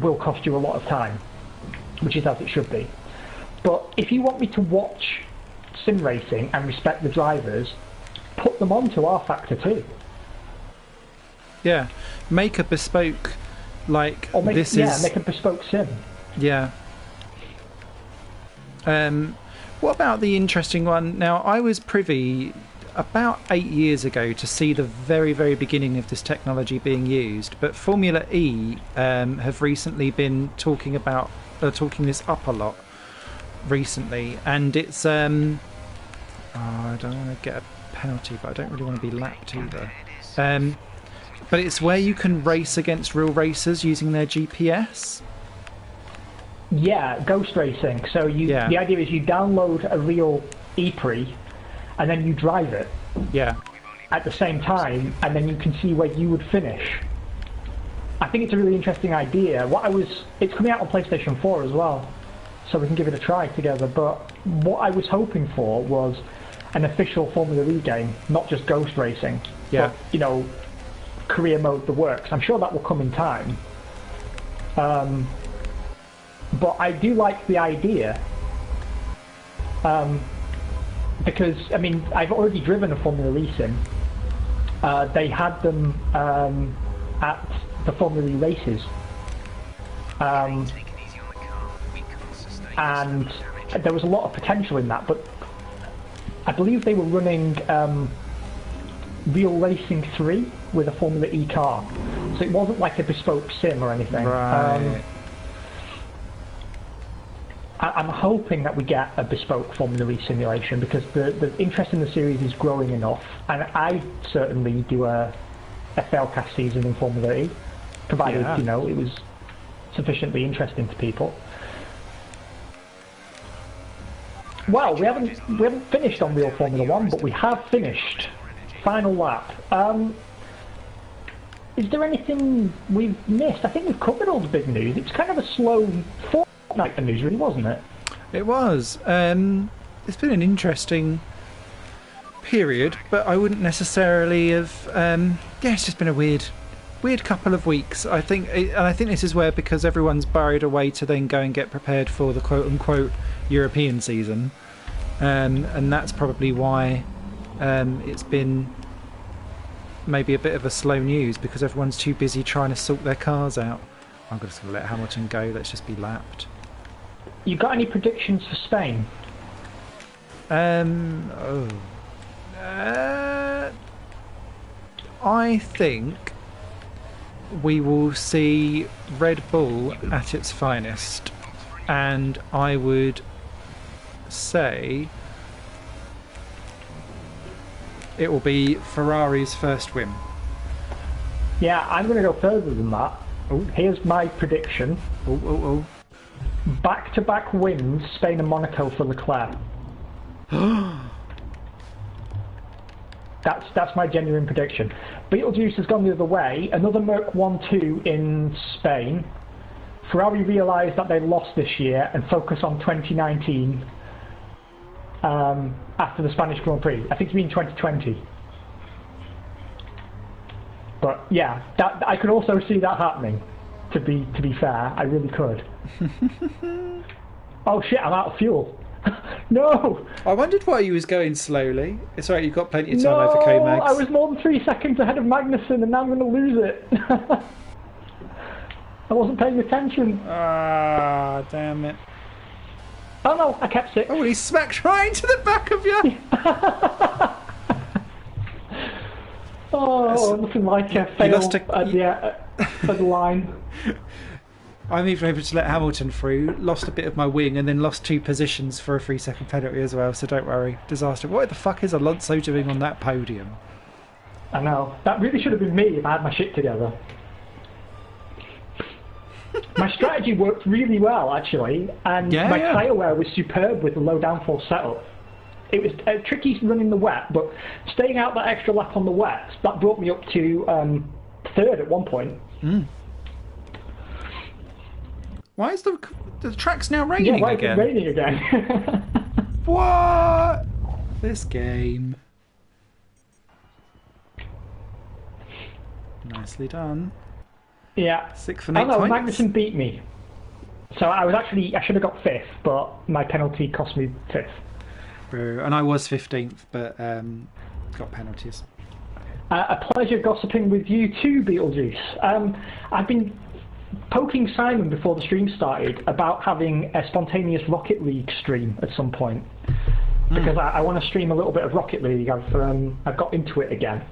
will cost you a lot of time, which is as it should be. But if you want me to watch sim racing and respect the drivers, put them onto R Factor 2. Yeah, make a bespoke, like, Or make a bespoke sim. Yeah. What about the interesting one? Now, I was privy about 8 years ago to see the very, very beginning of this technology being used, but Formula E have recently been talking this up a lot recently, and it's I don't want to get a penalty, but I don't really want to be lapped either. But it's where you can race against real racers using their GPS. Yeah, ghost racing. So the idea is you download a real ePre and then you drive it. Yeah. At the same time, and then you can see where you would finish. I think it's a really interesting idea. It's coming out on PlayStation 4 as well, so we can give it a try together. But what I was hoping for was an official Formula E game, not just ghost racing. Yeah. But, career mode the works. I'm sure that will come in time. But I do like the idea. Because, I've already driven a Formula E sim. They had them at the Formula E races. And there was a lot of potential in that, but I believe they were running Real Racing 3 with a Formula E car. So it wasn't like a bespoke sim or anything. Right. I'm hoping that we get a bespoke Formula E simulation, because the interest in the series is growing enough, and I certainly do a Failcast season in Formula E, provided it was sufficiently interesting to people. Well, we haven't finished on Real Formula 1, but we have finished. Final lap. Is there anything we've missed? I think we've covered all the big news. It's kind of a slow fortnight for news, really, wasn't it? It was. It's been an interesting period, but I wouldn't necessarily have. It's just been a weird couple of weeks. I think this is where, because everyone's burrowed away to then go and get prepared for the quote-unquote European season, and that's probably why it's been maybe a bit of a slow news, because everyone's too busy trying to sort their cars out. I'm just going to let Hamilton go. Let's just be lapped. You got any predictions for Spain? I think we will see Red Bull at its finest, and I would say it will be Ferrari's first win. Yeah, I'm going to go further than that. Oh. Here's my prediction. Back-to-back wins, Spain and Monaco for Leclerc. That's my genuine prediction. Beetlejuice has gone the other way. Another Merc 1-2 in Spain. Ferrari realised that they lost this year and focus on 2019 after the Spanish Grand Prix. I think it's been 2020. But yeah, I could also see that happening. To be fair, I really could. Oh shit! I'm out of fuel. No! I wondered why you was going slowly. It's alright, you've got plenty of time over K-Mags. I was more than 3 seconds ahead of Magnussen, and now I'm going to lose it. I wasn't paying attention. Ah, damn it. Oh no, I kept it. Oh, he smacked right into the back of you! Oh, nothing like a fail at the line. I'm even able to let Hamilton through, lost a bit of my wing, and then lost 2 positions for a 3-second penalty as well, so don't worry. Disaster. What the fuck is Alonso doing on that podium? I know. That really should have been me if I had my shit together. My strategy worked really well, actually, and my tyre wear was superb with the low downforce setup. It was tricky running the wet, but staying out that extra lap on the wet, that brought me up to 3rd at one point. Why is the track's now Yeah, raining why again? is it raining again? What? This game. Nicely done. Yeah. 6 and 8 Oh no, points. Magnussen beat me. So I should have got 5th, but my penalty cost me 5th. Boo. And I was 15th, but got penalties. A pleasure gossiping with you too, Beetlejuice. I've been poking Simon before the stream started about having a spontaneous Rocket League stream at some point. Because I want to stream a little bit of Rocket League. I've got into it again.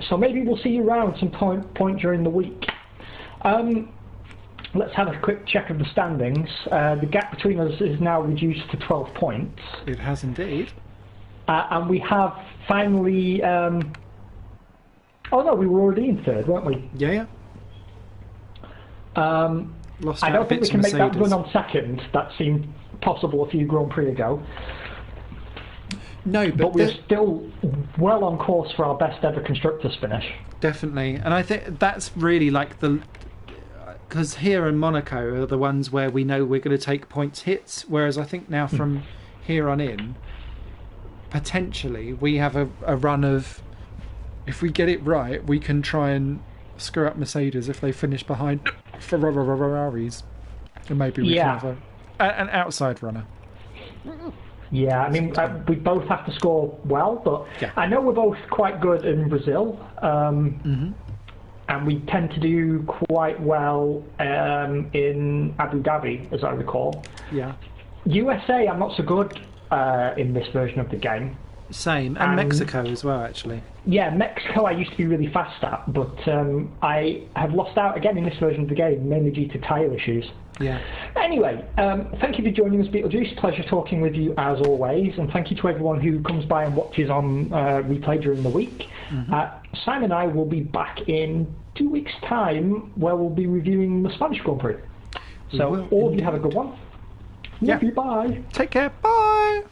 So maybe we'll see you around some point during the week. Let's have a quick check of the standings. The gap between us is now reduced to 12 points. It has indeed. And we have finally... oh no, we were already in 3rd, weren't we? Yeah. Lost I out don't a think bit we can to make that Mercedes. run on 2nd. That seemed possible a few Grand Prix ago. No, But we're still well on course for our best ever Constructors finish. definitely. And I think that's really like the... Because here in Monaco are the ones where we know we're going to take points hits, whereas I think now from here on in, potentially we have a run of... If we get it right, we can try and screw up Mercedes if they finish behind Ferraris. And maybe we can have an outside runner. Yeah, I mean, we both have to score well, but Yeah. I know we're both quite good in Brazil, and we tend to do quite well in Abu Dhabi, as I recall. Yeah. USA, I'm not so good in this version of the game. Same. And Mexico as well, actually. Yeah, Mexico I used to be really fast at, but I have lost out again in this version of the game, mainly due to tyre issues. Yeah. Anyway, thank you for joining us, Beetlejuice. Pleasure talking with you as always, and thank you to everyone who comes by and watches on replay during the week. Simon and I will be back in 2 weeks' time, where we'll be reviewing the Spanish Grand Prix. So all of you have a good one. Yeah. Love you, bye. Take care. Bye.